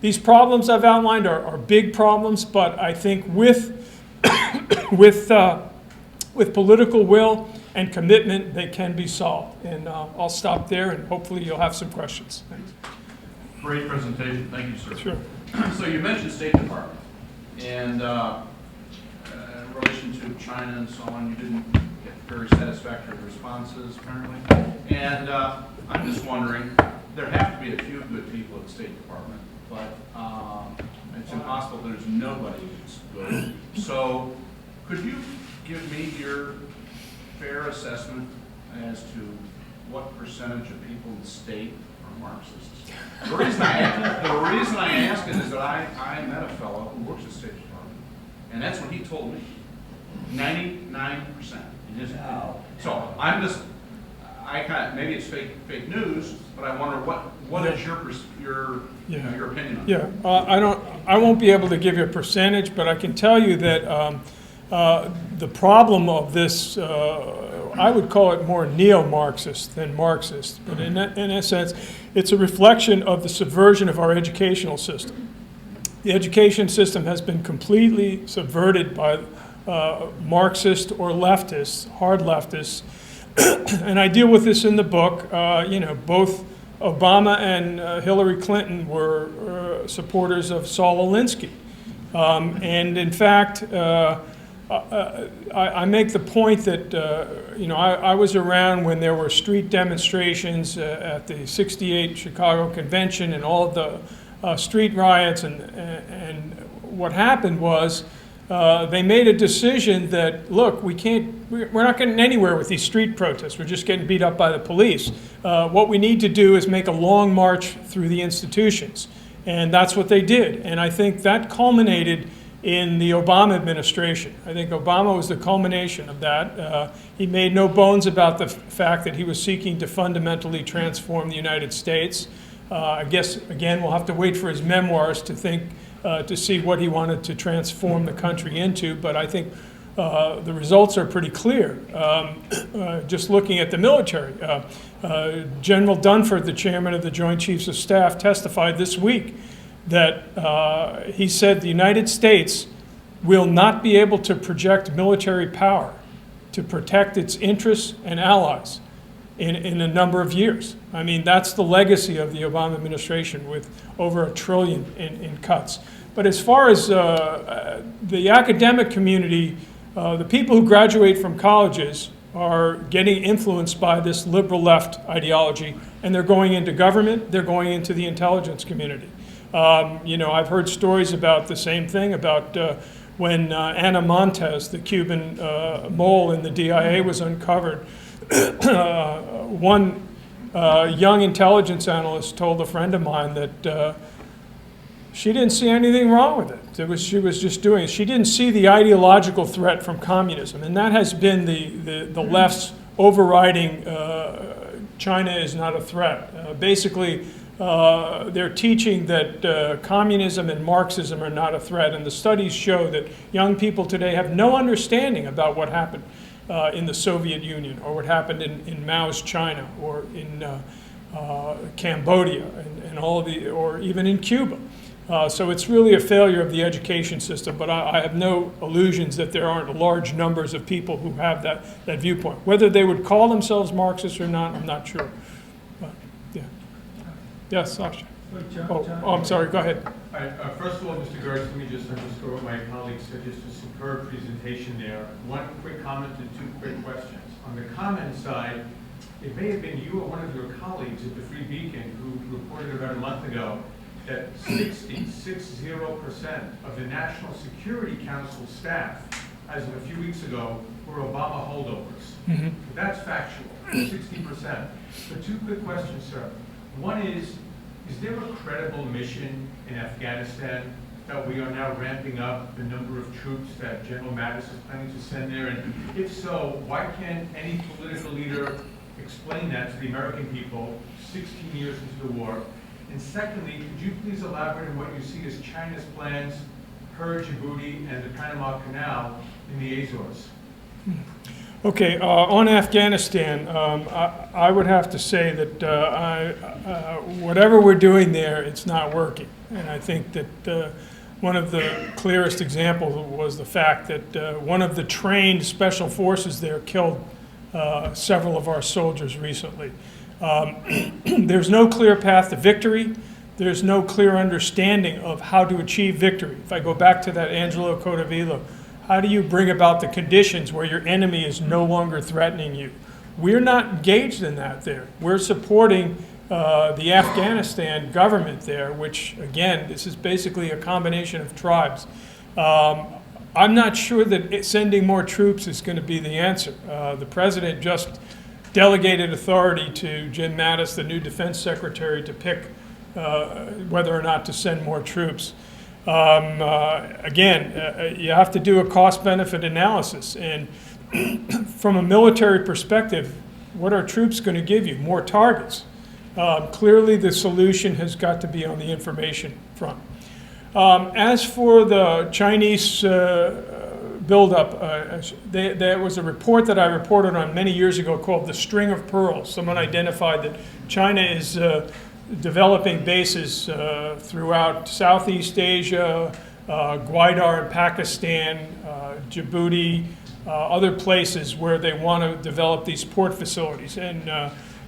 These problems I've outlined are big problems, but I think with political will and commitment, they can be solved. And I'll stop there, and hopefully you'll have some questions. Thanks. Great presentation. Thank you, sir. Sure. So you mentioned State Department, and in relation to China and so on, you didn't get very satisfactory responses, apparently. And I'm just wondering, there have to be a few good people at the State Department, but it's impossible there's nobody who's good. So could you give me your fair assessment as to what percentage of people in the state are Marxists? The reason I ask it is that I met a fellow who works at the State Department, and that's what he told me. 99% in his opinion. So I'm just, maybe it's fake news, but I wonder what is your opinion on it? Yeah, I won't be able to give you a percentage, but I can tell you that the problem of this, I would call it more neo-Marxist than Marxist, but in a sense, it's a reflection of the subversion of our educational system. The education system has been completely subverted by Marxist or leftists, hard leftists, and I deal with this in the book. Both Obama and Hillary Clinton were supporters of Saul Alinsky, and in fact, I make the point that I was around when there were street demonstrations at the '68 Chicago Convention and all of the street riots, and what happened was they made a decision that, look, we're not getting anywhere with these street protests. We're just getting beat up by the police. What we need to do is make a long march through the institutions, and that's what they did. And I think that culminated in the Obama administration. I think Obama was the culmination of that. He made no bones about the fact that he was seeking to fundamentally transform the United States. I guess, again, we'll have to wait for his memoirs to see what he wanted to transform the country into, but I think the results are pretty clear. Just looking at the military, General Dunford, the chairman of the Joint Chiefs of Staff, testified this week that he said the United States will not be able to project military power to protect its interests and allies in a number of years. I mean, that's the legacy of the Obama administration, with over $1 trillion in cuts. But as far as the academic community, the people who graduate from colleges are getting influenced by this liberal left ideology, and they're going into government, they're going into the intelligence community. I've heard stories about the same thing, about when Ana Montes, the Cuban mole in the DIA, was uncovered. One young intelligence analyst told a friend of mine that she didn't see anything wrong with it. She was just doing it. She didn't see the ideological threat from communism, and that has been the left's overriding China is not a threat. Basically, they're teaching that communism and Marxism are not a threat, and the studies show that young people today have no understanding about what happened in the Soviet Union, or what happened in Mao's China, or in Cambodia, and all of or even in Cuba. So it's really a failure of the education system, but I have no illusions that there aren't large numbers of people who have that viewpoint. Whether they would call themselves Marxists or not, I'm not sure. But, yeah. Yes, Sasha. Oh, I'm sorry, go ahead. All right, first of all, Mr. Gertz, let me just underscore what my colleague said, just a superb presentation there. One quick comment and two quick questions. On the comment side, it may have been you or one of your colleagues at the Free Beacon who reported about a month ago that 60% of the National Security Council staff, as of a few weeks ago, were Obama holdovers. Mm-hmm. That's factual, 60%. But two quick questions, sir. One is there a credible mission in Afghanistan that we are now ramping up the number of troops that General Mattis is planning to send there? And if so, why can't any political leader explain that to the American people 16 years into the war? And secondly, could you please elaborate on what you see as China's plans per Djibouti and the Panama Canal in the Azores? Okay, on Afghanistan, I would have to say that whatever we're doing there, it's not working. And I think that one of the clearest examples was the fact that one of the trained special forces there killed several of our soldiers recently. There's no clear path to victory. There's no clear understanding of how to achieve victory. If I go back to that Angelo Codavilla, how do you bring about the conditions where your enemy is no longer threatening you? We're not engaged in that there. We're supporting the Afghanistan government there, which, again, this is basically a combination of tribes. I'm not sure that sending more troops is going to be the answer. The president just delegated authority to Jim Mattis, the new defense secretary, to pick whether or not to send more troops. Again, you have to do a cost-benefit analysis. And from a military perspective, what are troops going to give you? More targets. Clearly, the solution has got to be on the information front. As for the Chinese buildup, there was a report that I reported on many years ago called The String of Pearls. Someone identified that China is developing bases throughout Southeast Asia, Gwadar in Pakistan, Djibouti, other places where they want to develop these port facilities. And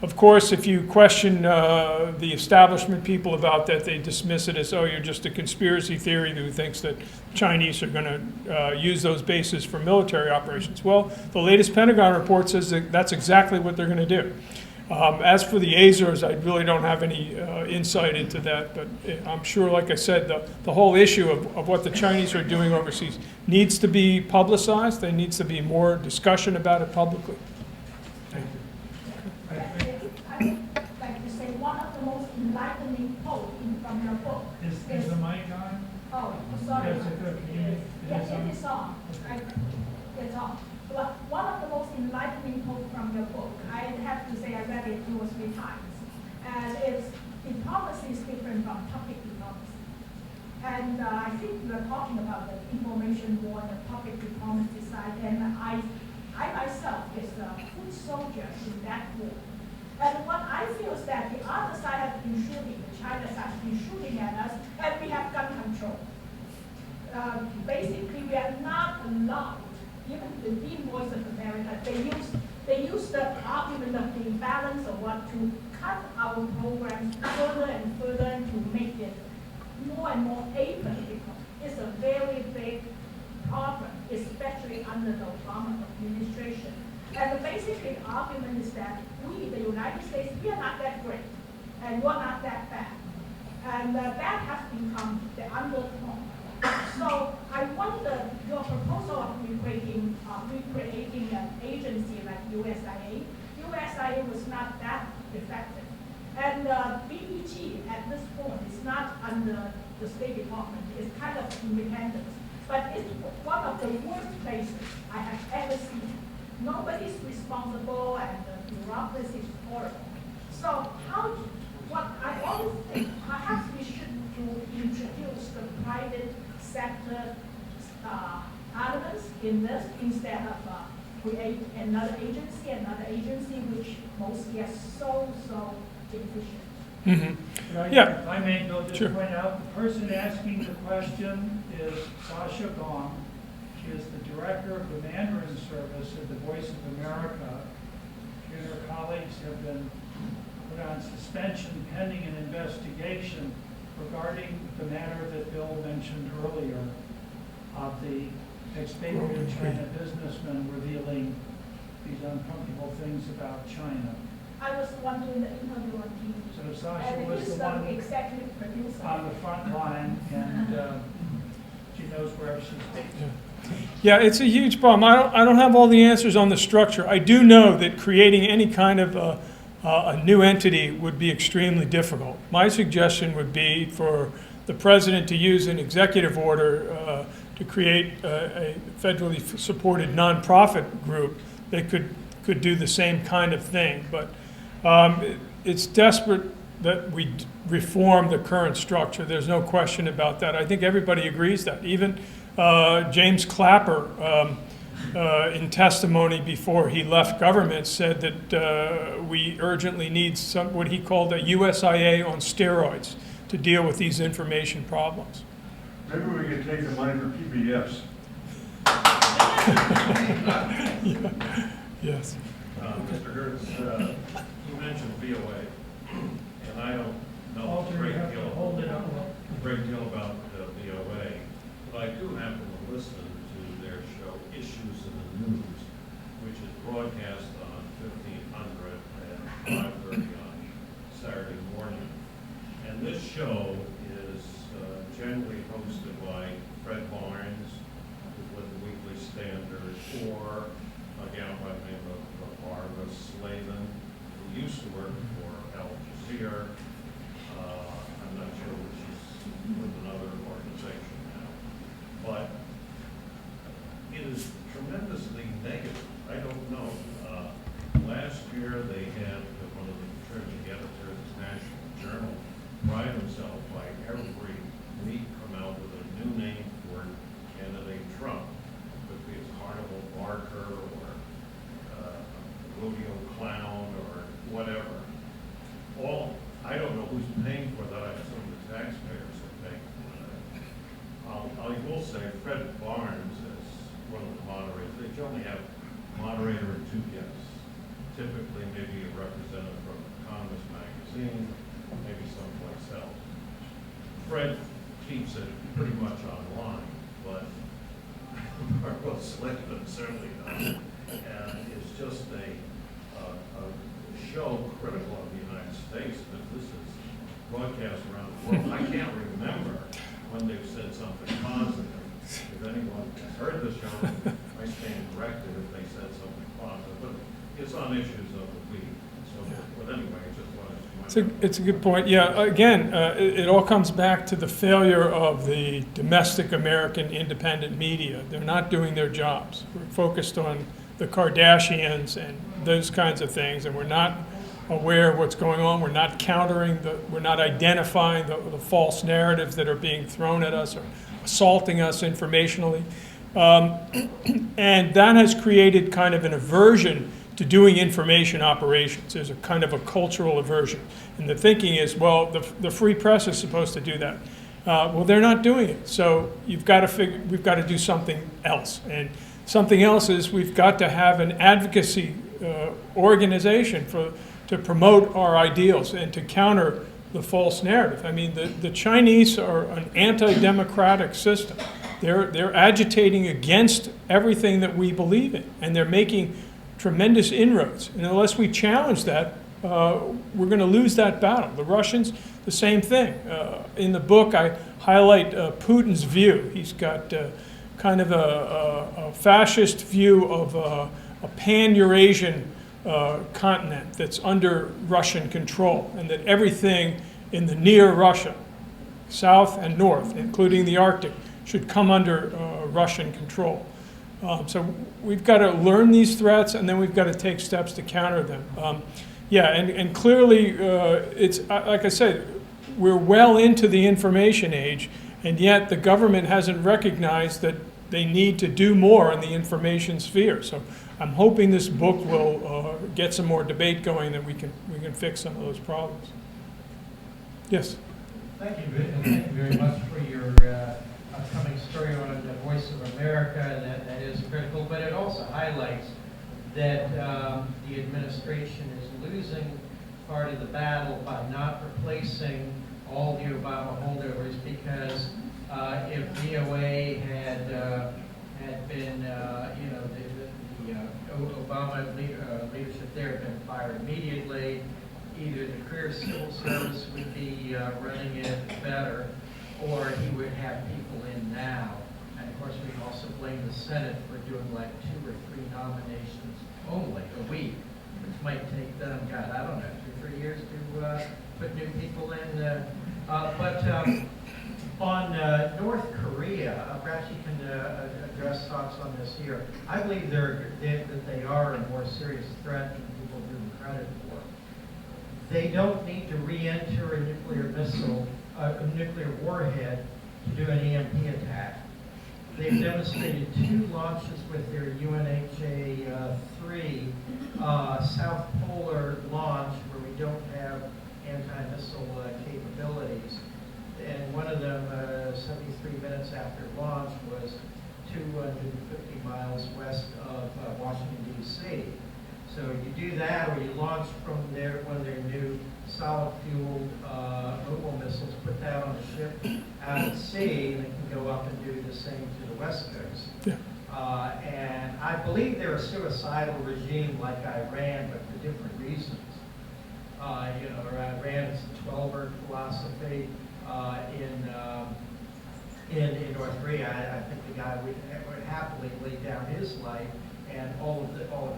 of course, if you question the establishment people about that, they dismiss it as, oh, you're just a conspiracy theory who thinks that Chinese are going to use those bases for military operations. Well, the latest Pentagon report says that that's exactly what they're going to do. As for the Azores, I really don't have any insight into that, but I'm sure, like I said, the whole issue of what the Chinese are doing overseas needs to be publicized. There needs to be more discussion about it publicly. Thank you. I would like to say one of the most enlightening quotes from your book Is the mic on? Oh, sorry. Yes, it is. Yes, it is on. It's on. But one of the most enlightening quotes from your book, I have to say I read it 2 or 3 times. And it's diplomacy is different from public diplomacy. And I think you are talking about the information war and the public diplomacy side. And I myself is a foot soldier in that war. And what I feel is that the other side has been shooting, the China side has been shooting at us, and we have gun control. Basically, we are not allowed, even the Dean Voice of America, they use the argument of the imbalance of what to cut our programs further and further to make it more and more apolitical. It's a very big problem, especially under the Obama administration. And basically the argument is that we, the United States, we are not that great, and we're not that bad. And that has become the undertone. So I wonder, your proposal of recreating an agency like USIA was not that effective. And BEG at this point is not under the State Department. It's kind of independent. But it's one of the worst places I have ever seen. Nobody's responsible and the bureaucracy is horrible. So what I always think, perhaps we should introduce the private sector elements in this instead of create another agency which mostly is so inefficient. Right? Yeah. If I may, Bill, just Sure. point out, the person asking the question is Sasha Gong. She is the director of the Mandarin service at the Voice of America. She and her colleagues have been put on suspension pending an investigation regarding the matter that Bill mentioned earlier of the expatriate China businessman revealing these uncomfortable things about China. I was the one doing the interview on TV. So Sasha And was he's the one executive producer. on the front line, and she knows where she's based. Yeah, it's a huge problem. I don't have all the answers on the structure. I do know that creating any kind of a new entity would be extremely difficult. My suggestion would be for the president to use an executive order to create a federally supported nonprofit group that could do the same kind of thing. But it's desperate that we reform the current structure. There's no question about that. I think everybody agrees that. Even James Clapper, in testimony before he left government, said that we urgently need what he called a USIA on steroids to deal with these information problems. Maybe we could take the money for PBS. Yes. Mr. Gertz, you mentioned VOA, and I don't know a Walter, you great have to deal hold it up. about VOA, but I do happen to listen to their show Issues in the News, which is broadcast on 1500 and 5:30 on Saturday morning. And this show is generally hosted by Fred Barnes, who's with the Weekly Standard, or a gal by the name of Barbara Slavin, who used to work for Al Jazeera. I'm not sure if she's with another organization now. But it is tremendously negative. I don't know. Last year they had one of the contributing editors of the National Journal pride himself by every week come out with a new name for candidate Trump. It could be a carnival barker or rodeo clown or whatever. I don't know who's paying for that. I assume the taxpayers are paying for that. I will say Fred Barnes is one of the moderators. They only have moderator and two guests. Typically maybe a representative from Economist magazine, maybe someplace else. Fred keeps it pretty much online, but Barbara Slavin certainly does. And it's just a show critical of the United States, that this is broadcast around the world. I can't remember when they've said something positive. If anyone has heard the show, I stand corrected if they said something positive. But it's on issues of the week. So, but anyway, I just wanted to. It's a good point. Yeah, again, it all comes back to the failure of the domestic American independent media. They're not doing their jobs. We're focused on the Kardashians and those kinds of things, and we're not aware of what's going on. We're not countering we're not identifying the false narratives that are being thrown at us or assaulting us informationally. And that has created kind of an aversion to doing information operations. There's a kind of a cultural aversion. And the thinking is, well, the free press is supposed to do that. Well, they're not doing it. So we've got to do something else. And something else is we've got to have an advocacy organization to promote our ideals and to counter the false narrative. I mean, the Chinese are an anti-democratic system. They're agitating against everything that we believe in, and they're making tremendous inroads. And unless we challenge that, we're going to lose that battle. The Russians, the same thing. In the book, I highlight Putin's view. He's got kind of a fascist view of a pan-Eurasian continent that's under Russian control, and that everything in the near Russia, south and north, including the Arctic, should come under Russian control. So we've got to learn these threats, and then we've got to take steps to counter them. Yeah, and clearly, it's like I said, we're well into the information age, and yet the government hasn't recognized that they need to do more in the information sphere. So I'm hoping this book will get some more debate going, that we can fix some of those problems. Yes. Thank you, and thank you very much for your upcoming story on the Voice of America, and that is critical, but it also highlights that the administration is losing part of the battle by not replacing all the Obama holdovers, because if VOA had been, the Obama leadership there had been fired immediately, either the career civil service would be running it better, or he would have people in now. And of course, we can also blame the Senate for doing like 2 or 3 nominations only a week, which might take them, God, I don't know, 2 or 3 years to put new people in. But on North Korea, perhaps you can address thoughts on this here. I believe that they are a more serious threat than people give them credit for. They don't need to re-enter a nuclear warhead to do an EMP attack. They've demonstrated 2 launches with their UNHA-3 South Polar launch, where we don't have anti-missile capabilities. And one of them, 73 minutes after launch, was 250 miles west of Washington, D.C. So you do that, or you launch from one of their new solid-fueled mobile missiles, put that on a ship out at sea, and it can go up and do the same to the West Coast. Yeah. And I believe they're a suicidal regime like Iran, but for different reasons. Iran is the 12-bird philosophy. In North Korea, I think the guy would happily lay down his life and all of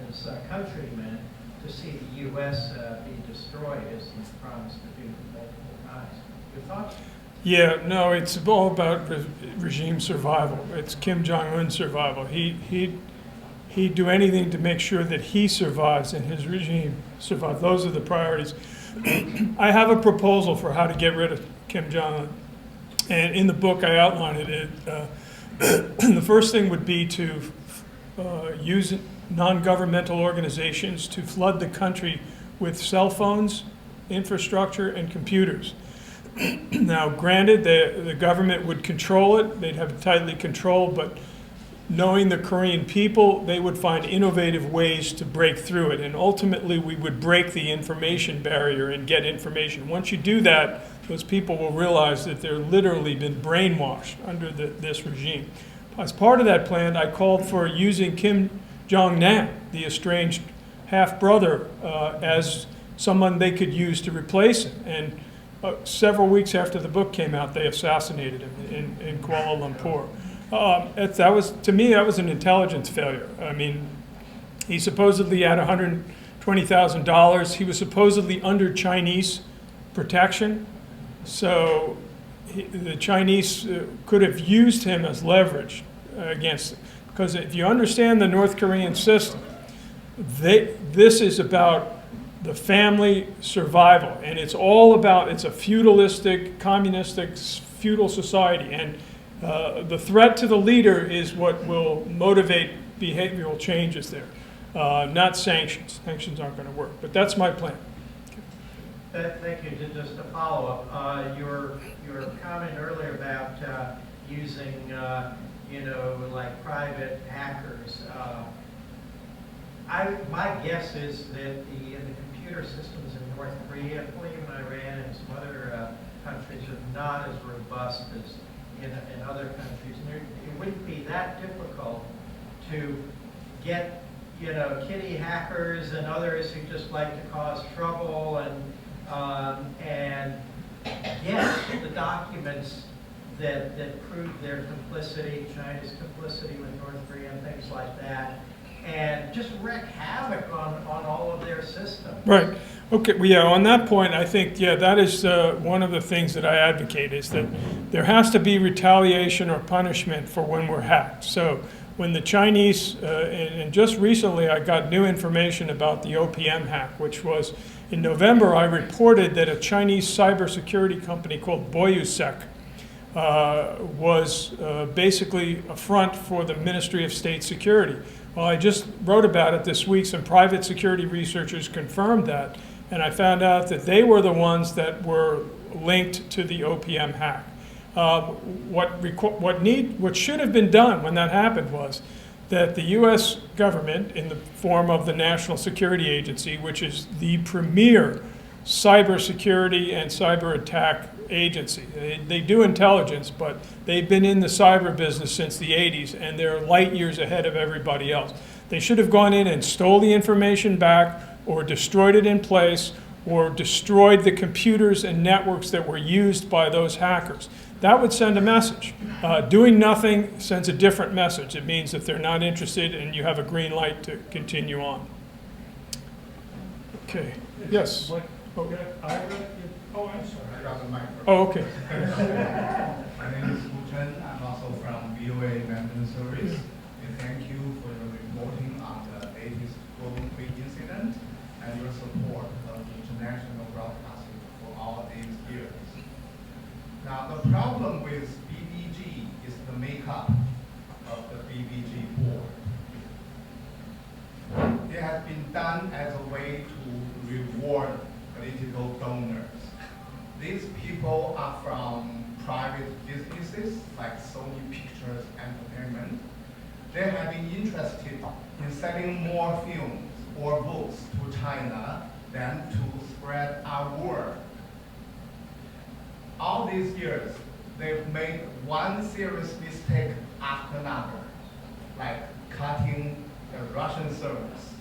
his countrymen to see the U.S. be destroyed, as he promised to do multiple times. Your thoughts? Yeah, no, it's all about regime survival. It's Kim Jong-un's survival. He'd do anything to make sure that he survives and his regime survives. Those are the priorities. I have a proposal for how to get rid of Kim Jong-un. And in the book, I outline it. The first thing would be to use non-governmental organizations to flood the country with cell phones, infrastructure, and computers. Now, granted, the government would control it. They'd have it tightly controlled, but knowing the Korean people, they would find innovative ways to break through it. And ultimately, we would break the information barrier and get information. Once you do that, those people will realize that they're literally been brainwashed under this regime. As part of that plan, I called for using Kim Jong-nam, the estranged half-brother, as someone they could use to replace him. And several weeks after the book came out, they assassinated him in Kuala Lumpur. To me, that was an intelligence failure. I mean, he supposedly had $120,000. He was supposedly under Chinese protection. So the Chinese could have used him as leverage against, because if you understand the North Korean system, this is about the family survival, and it's all about, it's a feudalistic, communistic, feudal society, and the threat to the leader is what will motivate behavioral changes there, not sanctions. Sanctions aren't going to work, but that's my plan. Thank you. Just to follow up, your comment earlier about using, like private hackers. My guess is that the computer systems in North Korea, even Iran, and some other countries are not as robust as in other countries. And it wouldn't be that difficult to get, kitty hackers and others who just like to cause trouble and get the documents that prove their complicity, China's complicity with North Korea and things like that, and just wreak havoc on all of their systems. Right. Okay. Well, yeah, on that point, I think, that is one of the things that I advocate, is that there has to be retaliation or punishment for when we're hacked. So when the Chinese, and just recently I got new information about the OPM hack, which was in November, I reported that a Chinese cybersecurity company called Boyusec was basically a front for the Ministry of State Security. Well, I just wrote about it this week. Some private security researchers confirmed that, and I found out that they were the ones that were linked to the OPM hack. What should have been done when that happened was that the U.S. government, in the form of the National Security Agency, which is the premier cybersecurity and cyber attack agency. They do intelligence, but they've been in the cyber business since the 80s, and they're light years ahead of everybody else. They should have gone in and stole the information back, or destroyed it in place, or destroyed the computers and networks that were used by those hackers. That would send a message. Doing nothing sends a different message. It means that they're not interested and you have a green light to continue on. Okay, yes. What- Oh. Oh, I'm sorry. I got the microphone. Oh, okay. My name is Wu Chen. I'm also from VOA Maintenance Service. We thank you for your reporting on the latest Golden Creek incident and your support of international broadcasting for all these years. Now, the problem with BBG is the makeup of the BBG board. It has been done as a way to reward political donors. These people are from private businesses like Sony Pictures Entertainment. They have been interested in selling more films or books to China than to spread our word. All these years, they've made one serious mistake after another, like cutting the Russian service,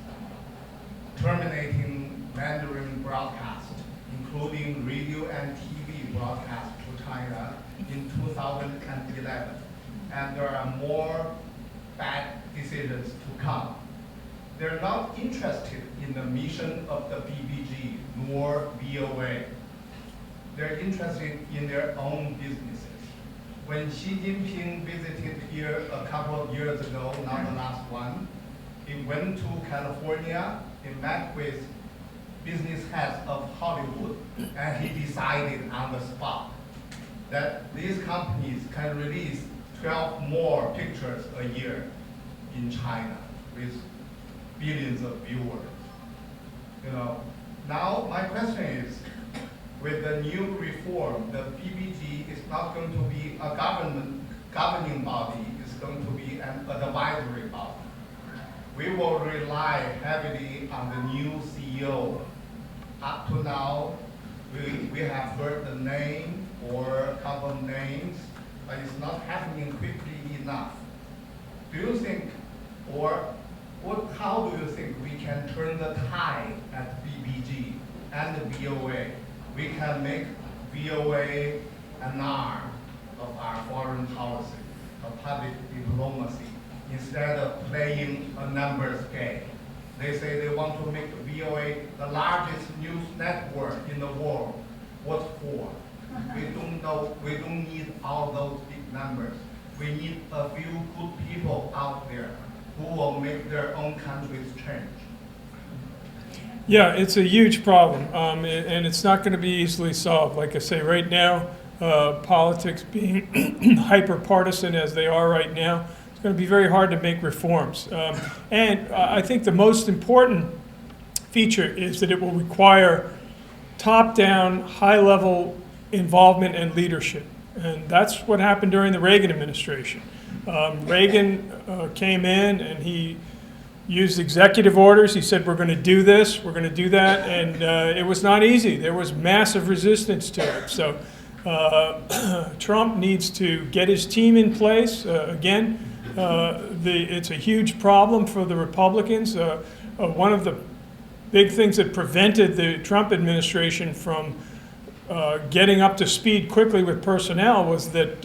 terminating Mandarin broadcast, including radio and TV broadcast to China in 2011. And there are more bad decisions to come. They're not interested in the mission of the BBG nor VOA. They're interested in their own businesses. When Xi Jinping visited here a couple of years ago, not the last one, he went to California, he met with business heads of Hollywood, and he decided on the spot that these companies can release 12 more pictures a year in China with billions of viewers. You know, now my question is, with the new reform, the BBG is not going to be a governing body, it's going to be an advisory body. We will rely heavily on the new CEO. Up to now, we have heard the name or a couple of names, but it's not happening quickly enough. Do you think, how do you think we can turn the tide at BBG and the VOA? We can make VOA an arm of our foreign policy, of public diplomacy, instead of playing a numbers game. They say they want to make VOA the largest news network in the world. What for? We don't know, we don't need all those big numbers. We need a few good people out there who will make their own countries change. Yeah, it's a huge problem, and it's not going to be easily solved. Like I say, right now, politics being hyper-partisan as they are right now, it's going to be very hard to make reforms. And I think the most important feature is that it will require top-down, high-level involvement and leadership. And that's what happened during the Reagan administration. Reagan came in and he used executive orders. He said, we're going to do this, we're going to do that, and it was not easy. There was massive resistance to it. So Trump needs to get his team in place. Again, it's a huge problem for the Republicans. One of the big things that prevented the Trump administration from getting up to speed quickly with personnel was that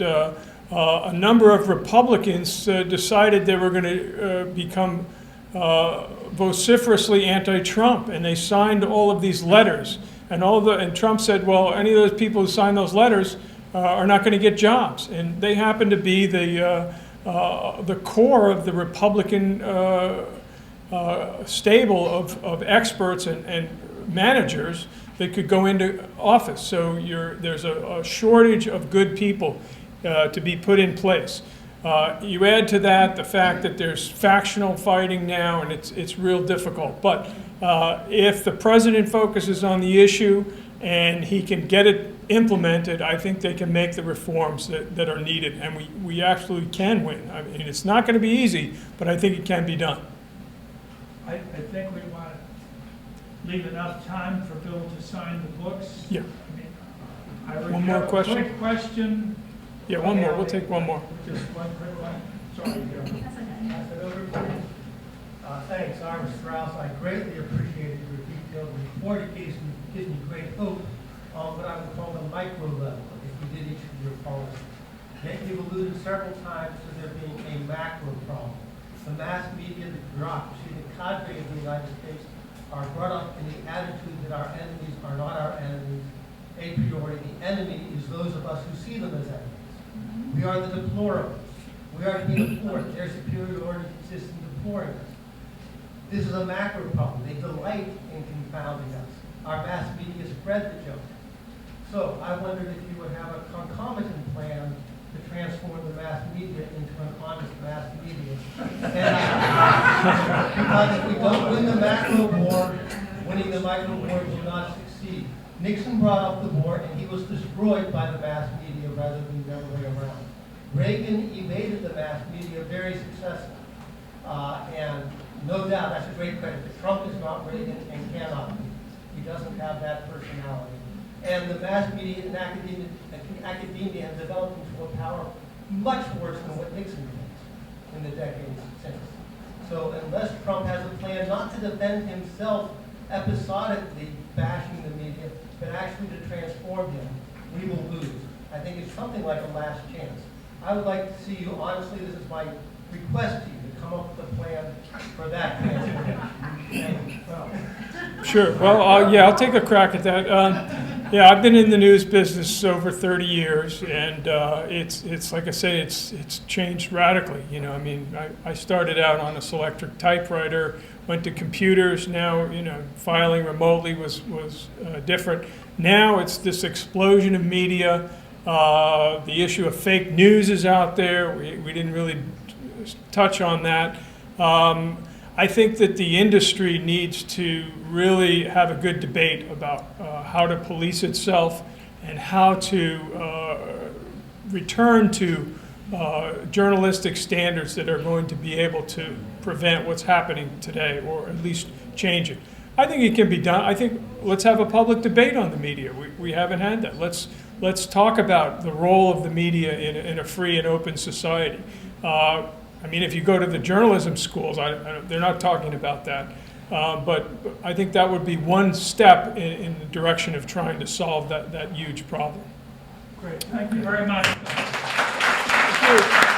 a number of Republicans decided they were going to become vociferously anti-Trump, and they signed all of these letters. And Trump said, well, any of those people who sign those letters are not going to get jobs. And they happen to be the core of the Republican stable of experts and managers that could go into office. So there's a shortage of good people to be put in place. You add to that the fact that there's factional fighting now, and it's real difficult. But if the president focuses on the issue and he can get it implemented, I think they can make the reforms that are needed, and we absolutely can win. I mean, it's not going to be easy, but I think it can be done. I think we want to leave enough time for Bill to sign the books. Yeah. I would One more have a question? quick question. Yeah, one more. We'll take one more. Just one quick one. Sorry, Bill. Pass it over, please. Thanks, Ira Strauss. I greatly appreciated your detailed report. It gives me great hope on what I would call the micro level, if you did each of your policies. Yet you've alluded several times to there being a macro problem. The mass media, the bureaucracy, the cadre of the United States are brought up in the attitude that our enemies are not our enemies. A priori, the enemy is those of us who see them as enemies. We are the deplorables. We are to be deplored. Their superiority consists in deploring us. This is a macro problem. They delight in confounding us. Our mass media spread the joke. So I wondered if you would have a concomitant plan to transform the mass media into an honest mass media. Because if we don't win the macro war, winning the micro war will not succeed. Nixon brought up the war, and he was destroyed by the mass media rather than the other way around. Reagan evaded the mass media very successfully. And no doubt, that's a great credit. But Trump is not Reagan and cannot be. He doesn't have that personality. And the mass media and academia have developed into a power much worse than what Nixon did in the decades since. So unless Trump has a plan not to defend himself episodically bashing the media, but actually to transform him, we will lose. I think it's something like a last chance. I would like to see you, honestly, this is my request to you, to come up with a plan for that transformation. Thank you. Sure. Well, yeah, I'll take a crack at that. Yeah, I've been in the news business over 30 years, and it's like I say, it's changed radically. You know, I mean, I started out on a Selectric typewriter, went to computers. Now, you know, filing remotely was different. Now it's this explosion of media. The issue of fake news is out there. We didn't really touch on that. I think that the industry needs to really have a good debate about how to police itself and how to return to journalistic standards that are going to be able to prevent what's happening today, or at least change it. I think it can be done. I think let's have a public debate on the media. We haven't had that. Let's talk about the role of the media in a free and open society. I mean, if you go to the journalism schools, they're not talking about that. But I think that would be one step in the direction of trying to solve that huge problem. Great. Thank you very much. Thank you.